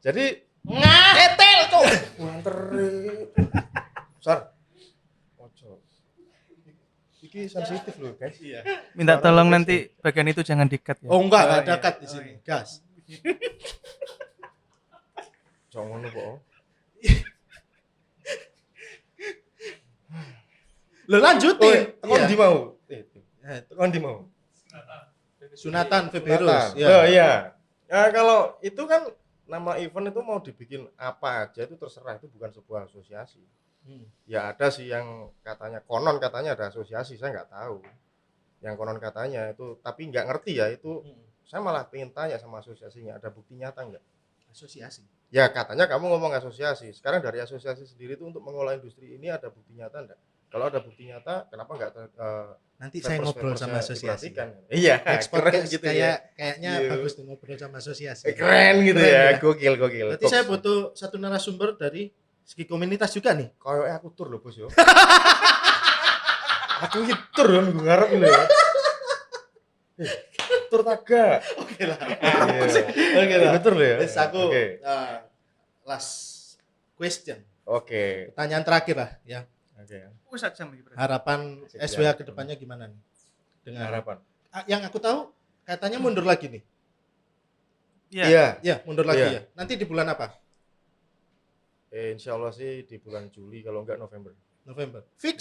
Jadi Etel, Cuk. nganteri. Sar. Ojo. Iki sensitif loh, guys. Iya. Minta tolong nanti bagian itu jangan di-cut ya. Oh enggak ada iya. cut di Oh, sini. iya. Gas. Jangan ngono kok. Lo lanjutin. Tekon Iya. di mau. Eh, Tekon di mau. Sunatan vape Sunatan. heroes. Oh iya. Nah, kalau itu kan nama event itu mau dibikin apa aja itu terserah, itu bukan sebuah asosiasi. Ya ada sih yang konon katanya ada asosiasi, saya nggak tahu. Yang konon katanya itu, tapi nggak ngerti ya itu. Saya malah pengen tanya sama asosiasinya, ada bukti nyata nggak? Asosiasi. Ya katanya kamu ngomong asosiasi. Sekarang dari asosiasi sendiri itu untuk mengolah industri ini ada bukti nyata enggak? Kalau ada bukti nyata, kenapa enggak Nanti saya ngobrol sama asosiasi. Iya, Ekspor keren gitu ya. Kayaknya Iya. bagus tuh ngobrol sama asosiasi. Keren gitu Keren ya, ya. gokil. Berarti saya butuh satu narasumber dari segi komunitas juga nih. Koyoke aku tur lho, Bos yo. Aku iki tur yo minggu ngarep lho ya. Tur taga. Oke lah. Oke lah. Tur lho ya. Wes aku Oke. last question. Oke. Pertanyaan terakhir lah ya. Oke. Wis sak jam iki berarti. Harapan Sekian. SWA ke depannya gimana nih? Dengan Harapan. Yang aku tahu katanya mundur lagi nih. Iya. Iya. Ya, mundur lagi Iya. ya. Nanti di bulan apa? Insya Allah sih di bulan Juli kalau enggak November. November. Iya. Fix.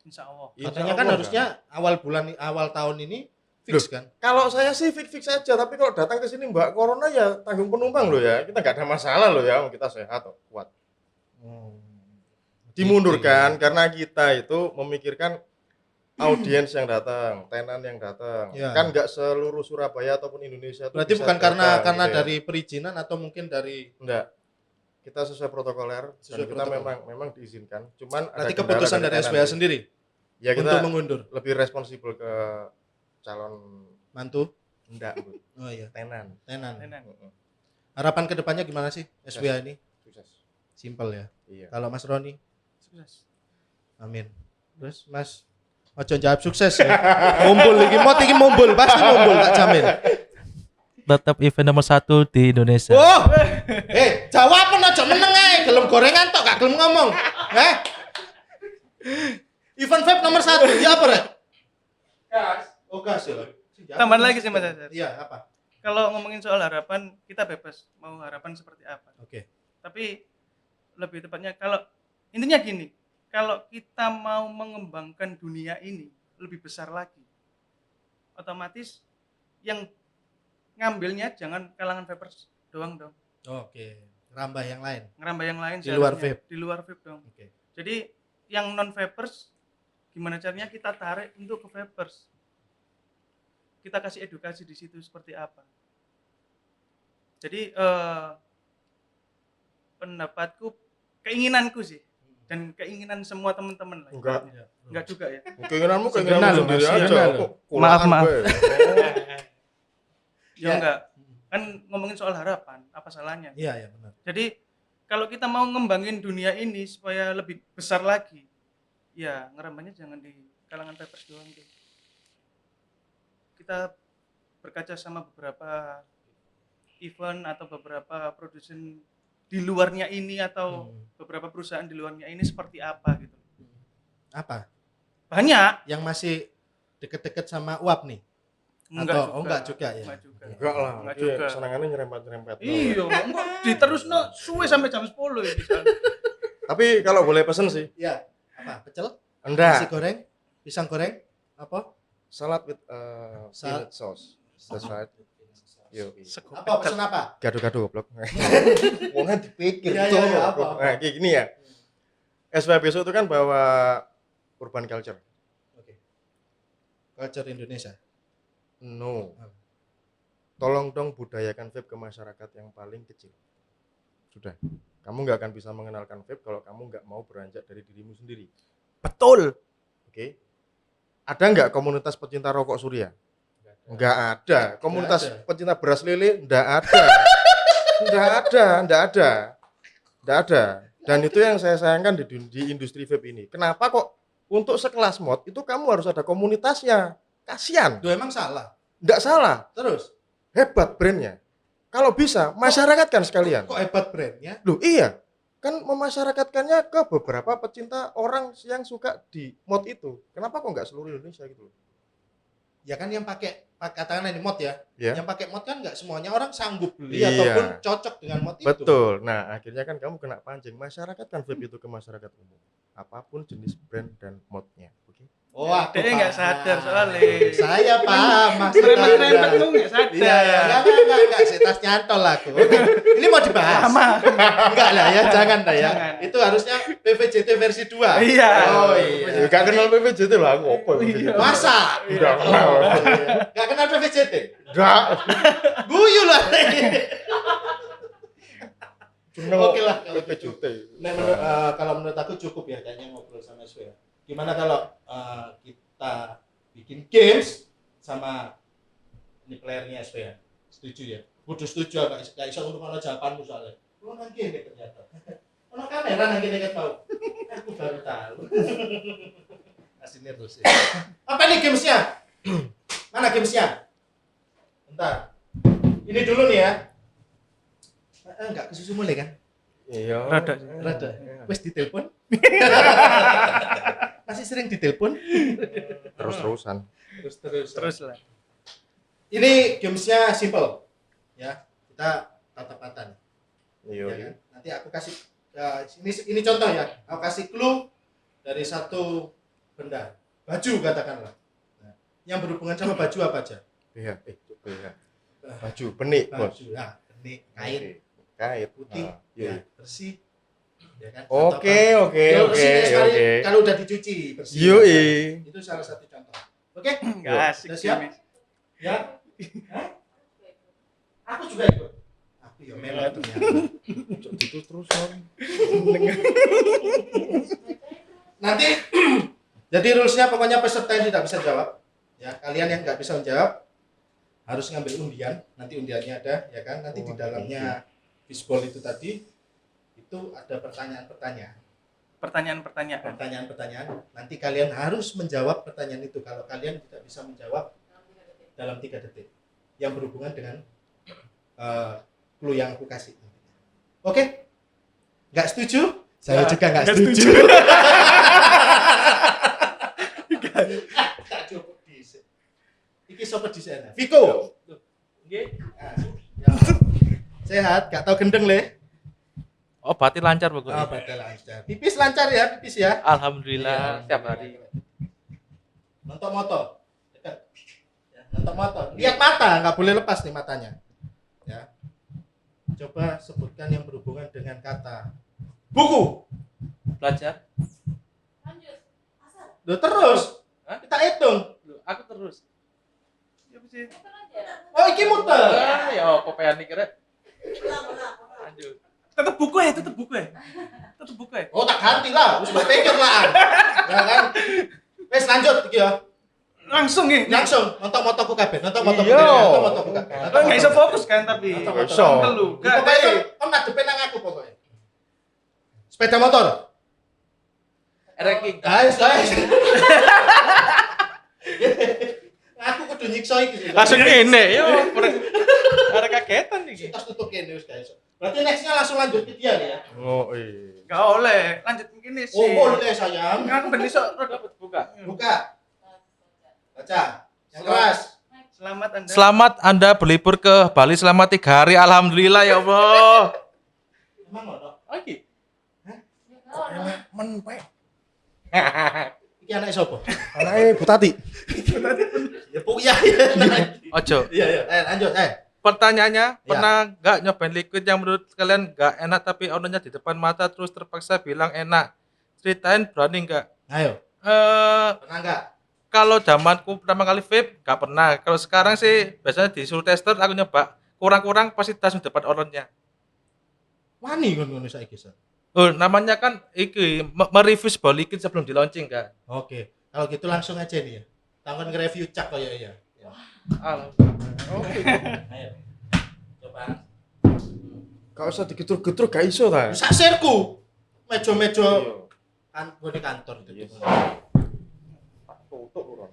Insyaallah. Insya Katanya kan Allah, harusnya awal tahun ini fix kan? Kalau saya sih fix aja, tapi kalau datang ke sini Mbak Corona ya tanggung penumpang loh ya. Kita nggak ada masalah loh ya, kita sehat kok, kuat. Dimundurkan karena kita itu memikirkan audiens yang datang, tenan yang datang. Ya. Kan nggak seluruh Surabaya ataupun Indonesia. tuh Berarti bisa bukan karena datang, gitu ya. dari perizinan atau mungkin dari Enggak. Kita sesuai protokoler Sesuai dan kita protokol. memang diizinkan. Cuman ada berarti kendala keputusan dari tenan. SWA sendiri Ya kita untuk mengundur lebih responsibel ke calon mantu. enggak, Bu. Oh iya, Tenan. tenan. Tenan. Harapan kedepannya gimana sih SWA ini? Sukses. Simpel ya. Iya. Kalau Mas Roni, Sukses. amin. Terus Mas ojo jawab sukses ya. Mumbul iki mumbul, pasti mumbul tak jamin. Tetap event nomor 1 di Indonesia. Oh. Jawaban aja meneng ae, gelem gorengan tok gak gelem ngomong. Event vape nomor 1 ya apa, Rek? Gas. Oh, gas ya. Tambahan lagi sih, Mas Azhar. Iya, apa? Kalau ngomongin soal harapan, kita bebas mau harapan seperti apa. Oke. Tapi lebih tepatnya kalau intinya gini, kalau kita mau mengembangkan dunia ini lebih besar lagi, otomatis yang ngambilnya jangan kalangan vapers doang dong, Oke. Rambah yang lain. ngerambah yang lain Di luar seharusnya. vape. Di luar vape dong. Oke. Jadi yang non vapers gimana caranya kita tarik untuk ke vapers, kita kasih edukasi di situ seperti apa. Jadi pendapatku, keinginanku sih, dan keinginan semua teman-teman lah. Enggak. ibaratnya. Enggak juga ya. Keinginanmu Segenal loh, sendiri Mas, aja. segenal loh. Kok kulaan Maaf. gue. Ya enggak. Kan ngomongin soal harapan, apa salahnya? Iya, ya benar. Jadi kalau kita mau ngembangin dunia ini supaya lebih besar lagi, ya ngerambahnya jangan di kalangan vapers doang tuh. Kita berkaca sama beberapa event atau beberapa produsen di luarnya ini atau beberapa perusahaan di luarnya ini seperti apa gitu. Apa? Banyak. Yang masih deket-deket sama uap nih? Enggak juga ya? Enggak juga. Enggak lah. Enggak Iya, juga. senangannya nyerempet-nyerempet. Iya, enggak diterusno suwe sampai jam 10 ya bisa. Tapi kalau boleh pesen sih. Iya. Apa? Pecel? Nasi Enggak. goreng? Pisang goreng? Apa? Salad with Salad. peanut sauce. That's right. Yo. Apa? Pesen apa? Gado-gado goblok. Wongnya dipikir Iya, tuh. iya, apa? Nah, kayak gini ya. SWA besok itu kan bawa urban culture. Oke. Culture Indonesia. No. Tolong dong budayakan vape ke masyarakat yang paling kecil. Sudah. Kamu nggak akan bisa mengenalkan vape kalau kamu nggak mau beranjak dari dirimu sendiri. Betul. Oke. Ada nggak komunitas pecinta rokok Surya? Nggak ada. Komunitas ada. pecinta beras lele? Nggak ada. Nggak ada. Dan itu yang saya sayangkan di industri vape ini. Kenapa kok untuk sekelas mod itu kamu harus ada komunitasnya? Kasian. Duh, emang salah. Nggak salah. Terus, Hebat brandnya. Kalau bisa, masyarakatkan sekalian. kok hebat brandnya? Loh iya, kan memasyarakatkannya ke beberapa pecinta orang yang suka di mod itu. Kenapa kok nggak seluruh Indonesia gitu? Ya kan yang pakai katakanlah ini mod ya. Ya. Yang pakai mod kan nggak semuanya orang sanggup beli Iya. ataupun cocok dengan mod itu. Betul. Nah, akhirnya kan kamu kena pancing. Masyarakatkan vape itu ke masyarakat umum. Apapun jenis brand dan modnya. Oke? Oh, aku Dia nggak paham. sadar soalnya. Saya paham, Mas. Rempet-rempet tuh nggak sadar. Iya, enggak, setas nyantol aku. Ini mau dibahas. Sama. Enggak lah ya, jangan lah ya. Jangan. Itu harusnya PVJT versi 2. Iya. Oh iya. Gak kenal PVJT lah, aku apa Iya. Masa? Udah kenal. Enggak kenal PVJT? Enggak. Guyu lah. Kenal Oke lah kalau gitu. PVJT. Nah, kalau menurut aku cukup ya kayaknya ngobrol sama Swea. Gimana kalau kita bikin games sama ini playernya Swea? Setuju ya? Kudu setuju, gak iso untuk mana jawabanmu soalnya. Lu nang kene ternyata. Ono kamera nang kene ket mau. Aku baru tahu. Asine terus ya. Apa nih gamesnya? Mana gamesnya? Bentar. Ini dulu nih ya. Enggak kesusu mulai kan? Iya. Rada. Rada. Wes ditelepon. Masih sering ditelepon. Terus-terusan. Terus lah. Ini gamesnya simple. Ya, kita tatap-tatan. Iya. Ya kan? Nanti aku kasih ini contoh ya. Aku kasih clue dari satu benda. Baju katakanlah. Nah, yang berhubungan sama baju apa aja? Iya, iya. Baju, benik, Bos. Baju. Nah, benik, kain, Kait. putih, Ah, iya. ya, bersih. Ya kan? Oke, Atau oke, ya, oke, bersih next kali oke. Kalau udah dicuci bersih. Yoi. Itu salah satu contoh. Oke? Gak asik Udah sih. siap? Mis. Ya. Hah? Aku juga ikut. Aku ya melon ya. Itu terusan. Nanti jadi rulesnya pokoknya peserta yang tidak bisa jawab ya, kalian yang nggak bisa menjawab harus ngambil undian. Nanti undiannya ada ya kan, nanti di dalamnya fishbowl itu tadi itu ada pertanyaan-pertanyaan. Pertanyaan-pertanyaan. Nanti kalian harus menjawab pertanyaan itu. Kalau kalian tidak bisa menjawab dalam 3 detik yang berhubungan dengan clue yang aku kasih. Oke? Nggak setuju? Saya juga nggak setuju. Gak cukup dhisik. Iki sapa dhisik? Viko. Nggih. Sehat, gak tau gendeng le. Oh, berarti lancar Oh, pokoknya. badal lancar. Pipis lancar ya, pipis ya. Alhamdulillah Iya. setiap hari. Nonton moto. Dekat. Ya, nonton moto. Lihat mata, nggak boleh lepas nih matanya. Ya. Coba sebutkan yang berhubungan dengan kata buku. Belajar. Loh, terus. Hah? Kita hitung. Loh, aku terus. Ya sih. Oh, iki muter. Ah, ya apa pengen nih kira? Lanjut. Tetep buku ya, tetep buku ya. Tetep buku ya. Oh, tak ganti lah. Wis mbok pikir lah. Ya kan? Wes lanjut iki ya. Langsung nih. Langsung nonton motoku kabeh, nonton motoku Iya. kabeh, nonton motoku kabeh. Lo nggak bisa fokus kan tapi. Nonton Nggak motor. iso. Telu. Gak Pokoknya deh. kan ngadepin nang aku pokoknya. Sepeda motor. Ranking. Guys. Aku kudu nyiksa iki. Langsung ngene yo. Ada kagetan nih. tas tutup kene wis guys. Berarti nextnya langsung lanjut ke dia ya. Oh, iya. Gak oleh. Lanjut gini sih. Oh, boleh sayang. Kan ben iso Dapat buka. Buka. Baca. Yang keras. Selamat Anda. Selamat Anda berlibur ke Bali selama 3 hari. Alhamdulillah ya Allah. Emang ngono? Lagi. Men, Pak. Iki anak sapa? Anake Butati. Ya Puya. Ojo. Iya. Lanjut. Pertanyaannya, Ya. pernah nggak nyobain liquid yang menurut kalian nggak enak tapi ononya di depan mata terus terpaksa bilang enak? Ceritain, berani nggak? Ayo. Eh, Pernah enggak? kalau zamanku pertama kali vape nggak pernah. Kalau sekarang sih biasanya disuruh tester aku nyoba. Kurang-kurang pasti tas di depan onnya. Wani ngono saiki, Sir. Oh, namanya kan iki mereview sebuah liquid sebelum di launching kan. Oke. Kalau gitu langsung aja nih ya. Tangan nge-review cak kayak ya. Oke. Ayo. Coba. Gak usah digetruk-getruk gak iso ta. Sak sirku. Meja-meja Iya. kan di kantor itu. Yes. Tutup ora.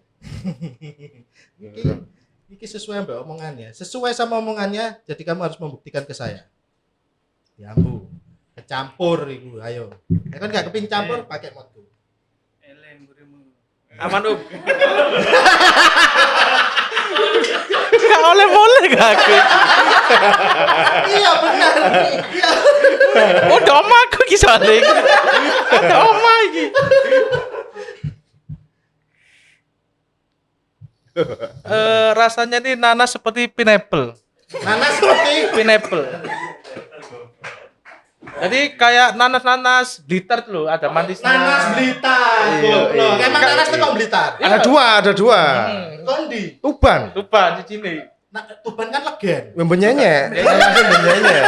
Iki sesuai mbak omongannya. Sesuai sama omongannya, jadi kamu harus membuktikan ke saya. Ya ambu. Kecampur iku, ayo. Ya kan gak keping campur pakai modku. Elen burimu. Aman Gak oleh gak aku. Iya benar. Iya. Udah oma aku ki soalnya. Udah oma iki. Rasanya nih nanas seperti pineapple. Nanas seperti Pineapple. Jadi kayak nanas blitar tuh loh, ada manisnya. nanas Blitar. Iya, Goblok. iya. Emang nanas itu kok Blitar? Ada dua. Kondi. Tuban. Lupa di sini. Nah, Tuban kan legen. Membenyenye. Langsung benyenye.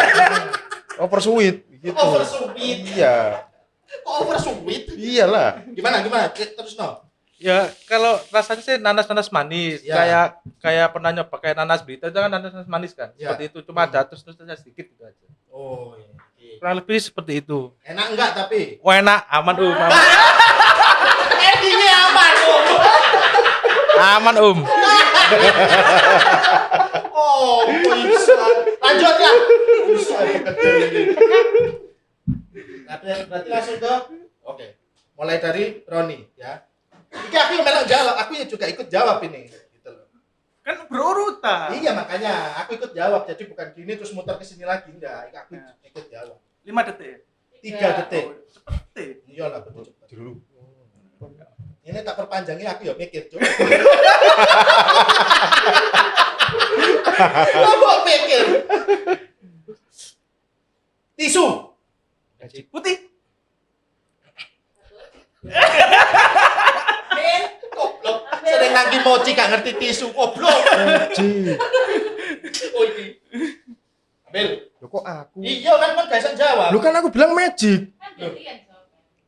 Over sweet gitu. Over sweet. Iya. Kok over sweet? Iyalah. Gimana? Terus no. Ya kalau rasanya sih nanas manis. Ya. Kayak pernah nyoba kayak nanas blitar itu kan nanas manis kan. Ya. Seperti itu cuma ada terusnya sedikit gitu aja. Oh iya. Kurang lebih seperti itu. Enak enggak tapi? Wah enak, aman aman. Endingnya aman. Aman Oh, bisa. Lanjut lah. Bisa gede ini. berarti langsung ke oke. Mulai dari Roni ya. Iki aku yang melok jawab, aku ya juga ikut jawab ini gitu loh. Kan berurutan. Iya makanya aku ikut jawab, jadi bukan gini terus muter ke sini lagi enggak. Aku ikut jawab. 5 detik. 3 detik. Cepet. Iyalah betul cepat. Dulu. Ini tak perpanjangin aku ya mikir, Cuk. Apa mikir? Tisu. Putih. Goblok. Sering lagi mochi gak ngerti tisu, goblok. Ji. Oh iki. Ambil. Loh kok aku? Iya kan gak jawab. Lu kan aku bilang magic.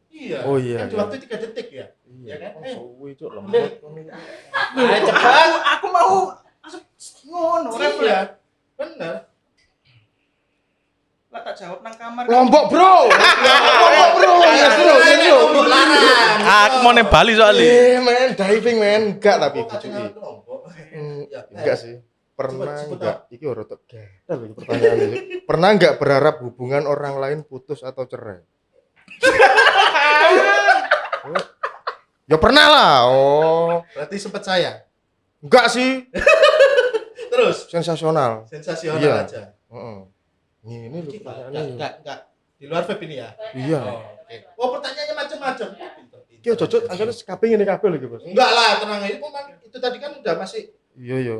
Iya. Oh iya, Kan di iya. waktu 3 detik ya. Iya kan? Oh, suwi cuk Ambil. lembut. Ayo cepat. Aku mau langsung ngono refleks. Iya. Bener. Lah tak jawab nang kamar. Lombok, Bro. Lombok, Bro. Yes, Bro. Yes, Bro. Lombok larang. Aku mau nang Bali soalnya. Men, diving, men. Enggak tapi Lombok, bujuki. kacang Lombok. Ya, Enggak sih. Pernah Sebut enggak? Iki ora tok gatel iki pertanyaannya. Cuk. Pernah enggak berharap hubungan orang lain putus atau cerai? Ya pernah lah. Oh, Berarti sempat saya. enggak sih. Terus Sensasional. sensasional Iya. aja. Heeh. Ini lu Enggak, pertanyaannya. enggak. Di luar vape ini ya. Iya. Oh, oke. Oh, pertanyaannya macam-macam. Iki cocok angkane kabeh ngene kabeh lho iki, Bos. Enggak lah, tenang aja. Itu tadi kan udah masih Iya, iya.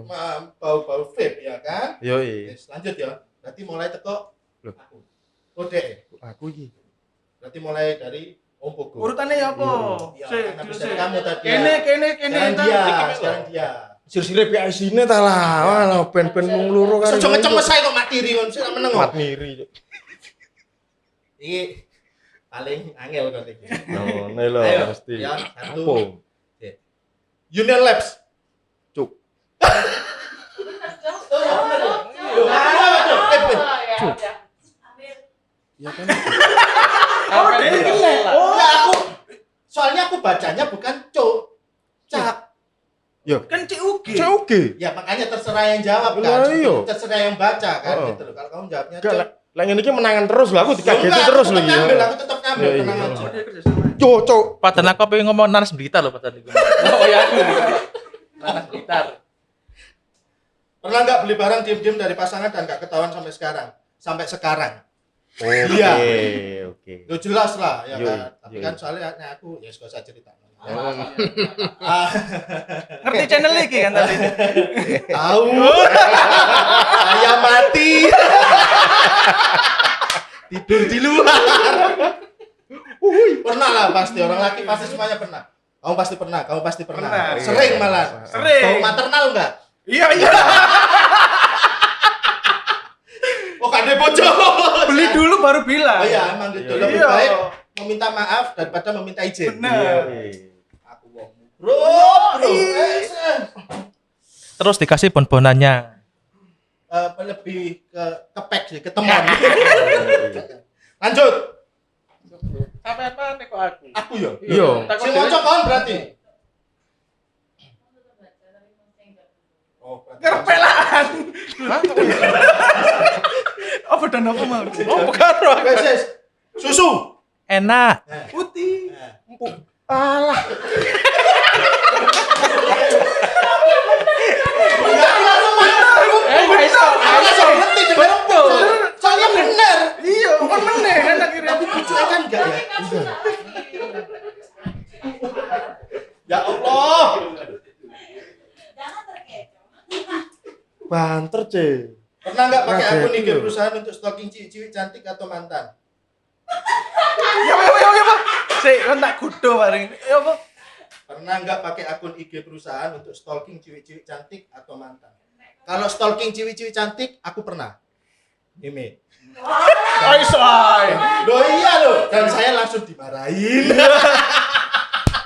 bau-bau vape ya kan? Yo, iya. Yes, lanjut ya. Berarti mulai teko Loh. aku. Kode. Aku iki. Berarti mulai dari Ompogo. Urutannya ya apa? Iya, Sik, kan habis sik. dari kamu tadi. Kene Sekarang entar. dia, sekarang dia. Sir-sire PIC-ne ta lah. Wah, ben-ben mung loro kan. Sejo ngecemes ae kok matiri kon sik meneng kok. Mat miri. Cuk. Iki paling angel kon iki. Ngono lho Ayo, mesti. ya, satu. Apa? Union Labs. Cuk. Ya kan. Oh, dia kena. Oh, Enggak, soalnya aku bacanya bukan cak. kan CUG. CUG. Ya makanya terserah yang jawab Lah, kan. iya. Terserah yang baca kan Oh. gitu loh. Kalau kamu jawabnya Enggak, cok. lah ngene iki menangan terus lho aku dikageti terus lho Ngambil, iki. aku tetap ngambil, Iya, iya. tenang aja. Oh, dia kerja sama. Cuk. Padahal aku pengen ngomong naras berita loh padahal itu. Oh ya aku. Naras gitar. Pernah nggak beli barang diem-diem dari pasangan dan nggak ketahuan sampai sekarang? Sampai sekarang. Oke, Iya. oke. Lo jelas lah ya Yoi, kan. Tapi yoi. kan soalnya aku ya suka saya cerita. Ngerti channel iki kan tadi. Tahu. Saya mati. Tidur di luar. Pernah lah pasti, orang laki pasti semuanya pernah. Kamu pasti pernah, kamu pasti pernah. Pernah. Sering malah. Sering. Bau maternal enggak? Iya, iya. Oh, kan bojo. Beli dulu baru bilang. Oh iya, emang gitu. Iya. Lebih Iya. baik meminta maaf daripada meminta izin. Benar. Aku wong. Bro. Terus dikasih bon-bonannya. Lebih ke kepek sih, ke teman. Lanjut. Sampai mana kok aku? Aku ya. Iya. Si moco kon berarti. Oh, berarti. Kerpelan. Oh, bedan apa mau? Oh, bukan bro. Wes, wes. Susu. Enak. Putih. Empuk. Alah. Langsung ngerti dengan empuk. Soalnya bener. Iya, kan meneh kan akhirnya. Tapi bujuke kan enggak ya? Ya Allah. Banter, C. Pernah nggak pakai Raga akun IG itu. perusahaan untuk stalking cilik-cilik cantik atau mantan? Ya, Pak. Sik, kan tak kudo bareng. Ya apa? Pernah nggak pakai akun IG perusahaan untuk stalking cilik-cilik cantik atau mantan? Kalau stalking cilik-cilik cantik, aku pernah. Ini. Oi, soy. Loh iya loh. Dan saya langsung dimarahin.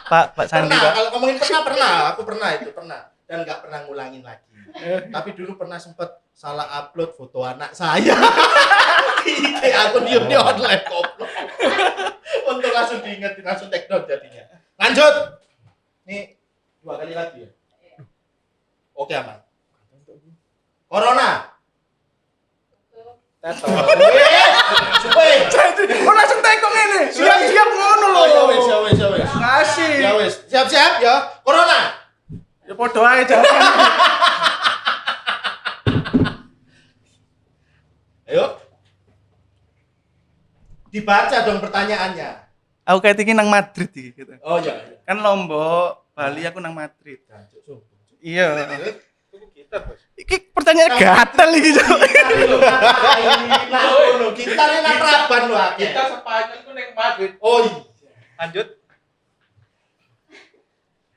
Pak Sandi, Pernah, Pak. kalau ngomongin pernah, aku pernah itu pernah. Dan nggak pernah ngulangin lagi. Tapi dulu pernah sempet salah upload foto anak saya. Aku diem di online goblok. Untuk langsung diingetin, langsung take down jadinya. Lanjut. Nih 2 kali lagi ya. Oke aman. Corona. Tato. Supaya Oh, langsung tengok ini. ya wes. Ngasih. Ya wes. Siap-siap ya. Corona. Ya podo ae jawaban. Ayo. Dibaca dong pertanyaannya. Aku kayak iki nang Madrid iki gitu. Oh iya. Kan Lombok, Bali aku nang Madrid. Iya. Iki pertanyaan gatel iki, Cuk. Nah, ngono, kita ini nang Praban lho. Kita Spanyol ku ning Madrid. Oh iya. Lanjut.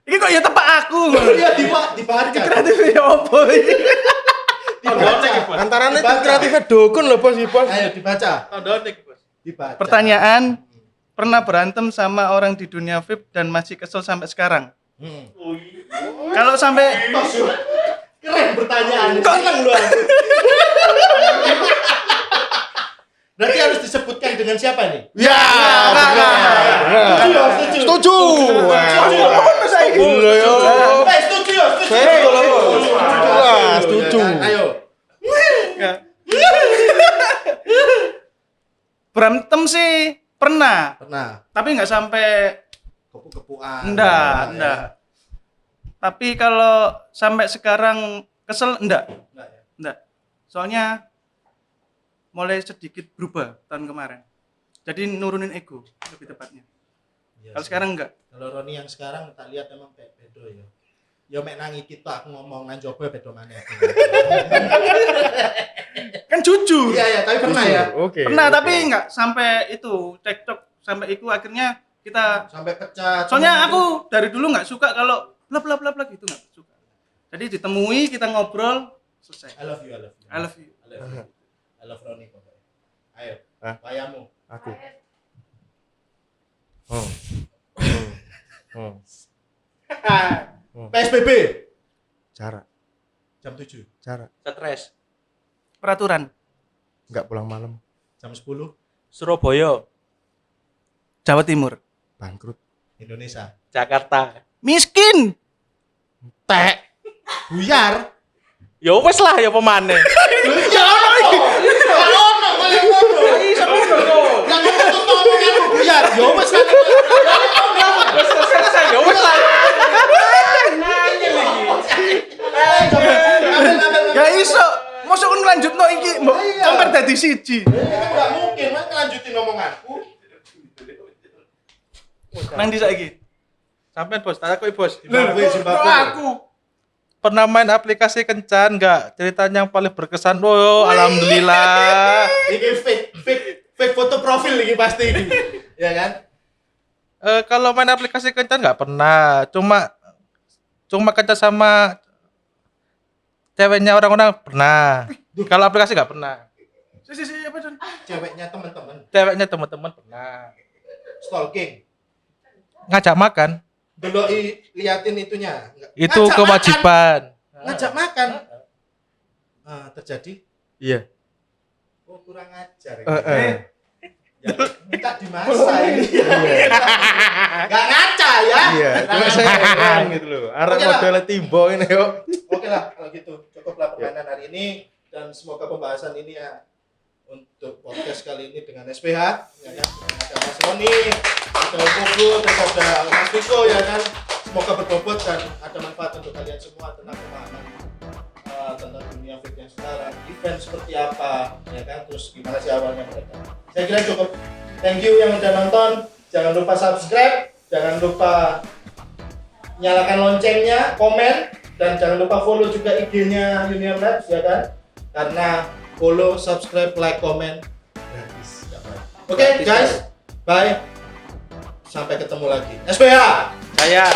Iki kok ya tepak aku. Iya dibaca. Kreatif ya opo iki? Dibaca. Antaranya Dibaca. kreatifnya dukun loh bos, bos. Ayo dibaca. Tandone iki, Bos. Dibaca. Pertanyaan, pernah berantem sama orang di dunia VIP dan masih kesel sampai sekarang? Kalau sampai Keren pertanyaan. Seneng lu aku. Berarti harus disebutkan dengan siapa nih? Ya, setuju. Setuju yo. Setuju ya, Setuju. Ayo. berantem sih pernah, Pernah tapi nggak sampai kepu-kepuan. enggak. Tapi kalau sampai sekarang kesel enggak. Enggak ya. Enggak. Soalnya mulai sedikit berubah tahun kemarin. Jadi nurunin ego lebih tepatnya. Iya Kalau sih. sekarang enggak. Kalau Roni yang sekarang tak lihat emang kayak bedo ya. Ya mek nangi kita aku ngomong nang jopo bedo maneh. Kan jujur. Iya ya, tapi pernah ya. Oke. Pernah tapi enggak sampai itu cekcok sampai itu akhirnya kita Sampai pecah. soalnya aku dari dulu nggak suka kalau bla gitu nggak suka. Jadi ditemui kita ngobrol selesai. I love you, I love you. I love you. I love you. I love Roni pokoknya. Ayo. Hah? Payamu. Aku. Oh. PSBB Cara. jam 7, Cara. Stres. Peraturan Enggak pulang malam. jam 10 Surabaya, Jawa Timur. Bangkrut. Indonesia. Jakarta. Miskin. Tek. Buyar. Ya wes lah ya pemane. Ya ono iki. Ya ono kaya ngono. Iso ngono. Lah ngono omonganmu buyar. Ya wis kan. Wes selesai ya wes lah. Nangil iki. Gak iso. Mosok kon lanjutno iki mbok Iya. compare dadi siji. Enggak mungkin, Mas ngelanjutin omonganku. Nang ndi saiki? Sampean Bos, tak aku Bos. Zimbabwe. Aku. Pernah main aplikasi kencan enggak? Ceritanya yang paling berkesan. Oh, alhamdulillah. Ini fake foto profil ini pasti ini. Ya kan? Kalau main aplikasi kencan enggak pernah. Cuma kencan sama ceweknya orang-orang pernah. Kalau aplikasi enggak pernah. Si apa Don? Ceweknya teman-teman. Ceweknya teman-teman pernah. Stalking. Ngajak makan. Dulu liatin itunya. Itu Ngajak kewajiban. makan. Ngajak makan. Terjadi. Iya. Oh, kurang ajar. Eh. Ya, minta dimasa ini. Gak ngaca ya. Iya. Cuma saya heran gitu loh. Arah Oke lah. modelnya Timbo ini yuk. Oke lah kalau gitu. Cukuplah permainan hari ini dan semoga pembahasan ini ya untuk podcast kali ini dengan SPH ya kan. Ada Mas Roni, ada Om Pugu, terus ada Mas Viko ya kan. Semoga berbobot dan ada manfaat untuk kalian semua tentang pemahaman tentang dunia fit yang sekarang, event seperti apa ya kan, terus gimana sih awalnya mereka. Saya kira cukup. Thank you yang udah nonton. Jangan lupa subscribe, jangan lupa nyalakan loncengnya, komen, dan jangan lupa follow juga IG-nya Union Labs ya kan. Karena follow, subscribe, like, komen gratis. Oke guys, bye. Sampai ketemu lagi. SPH. Saya.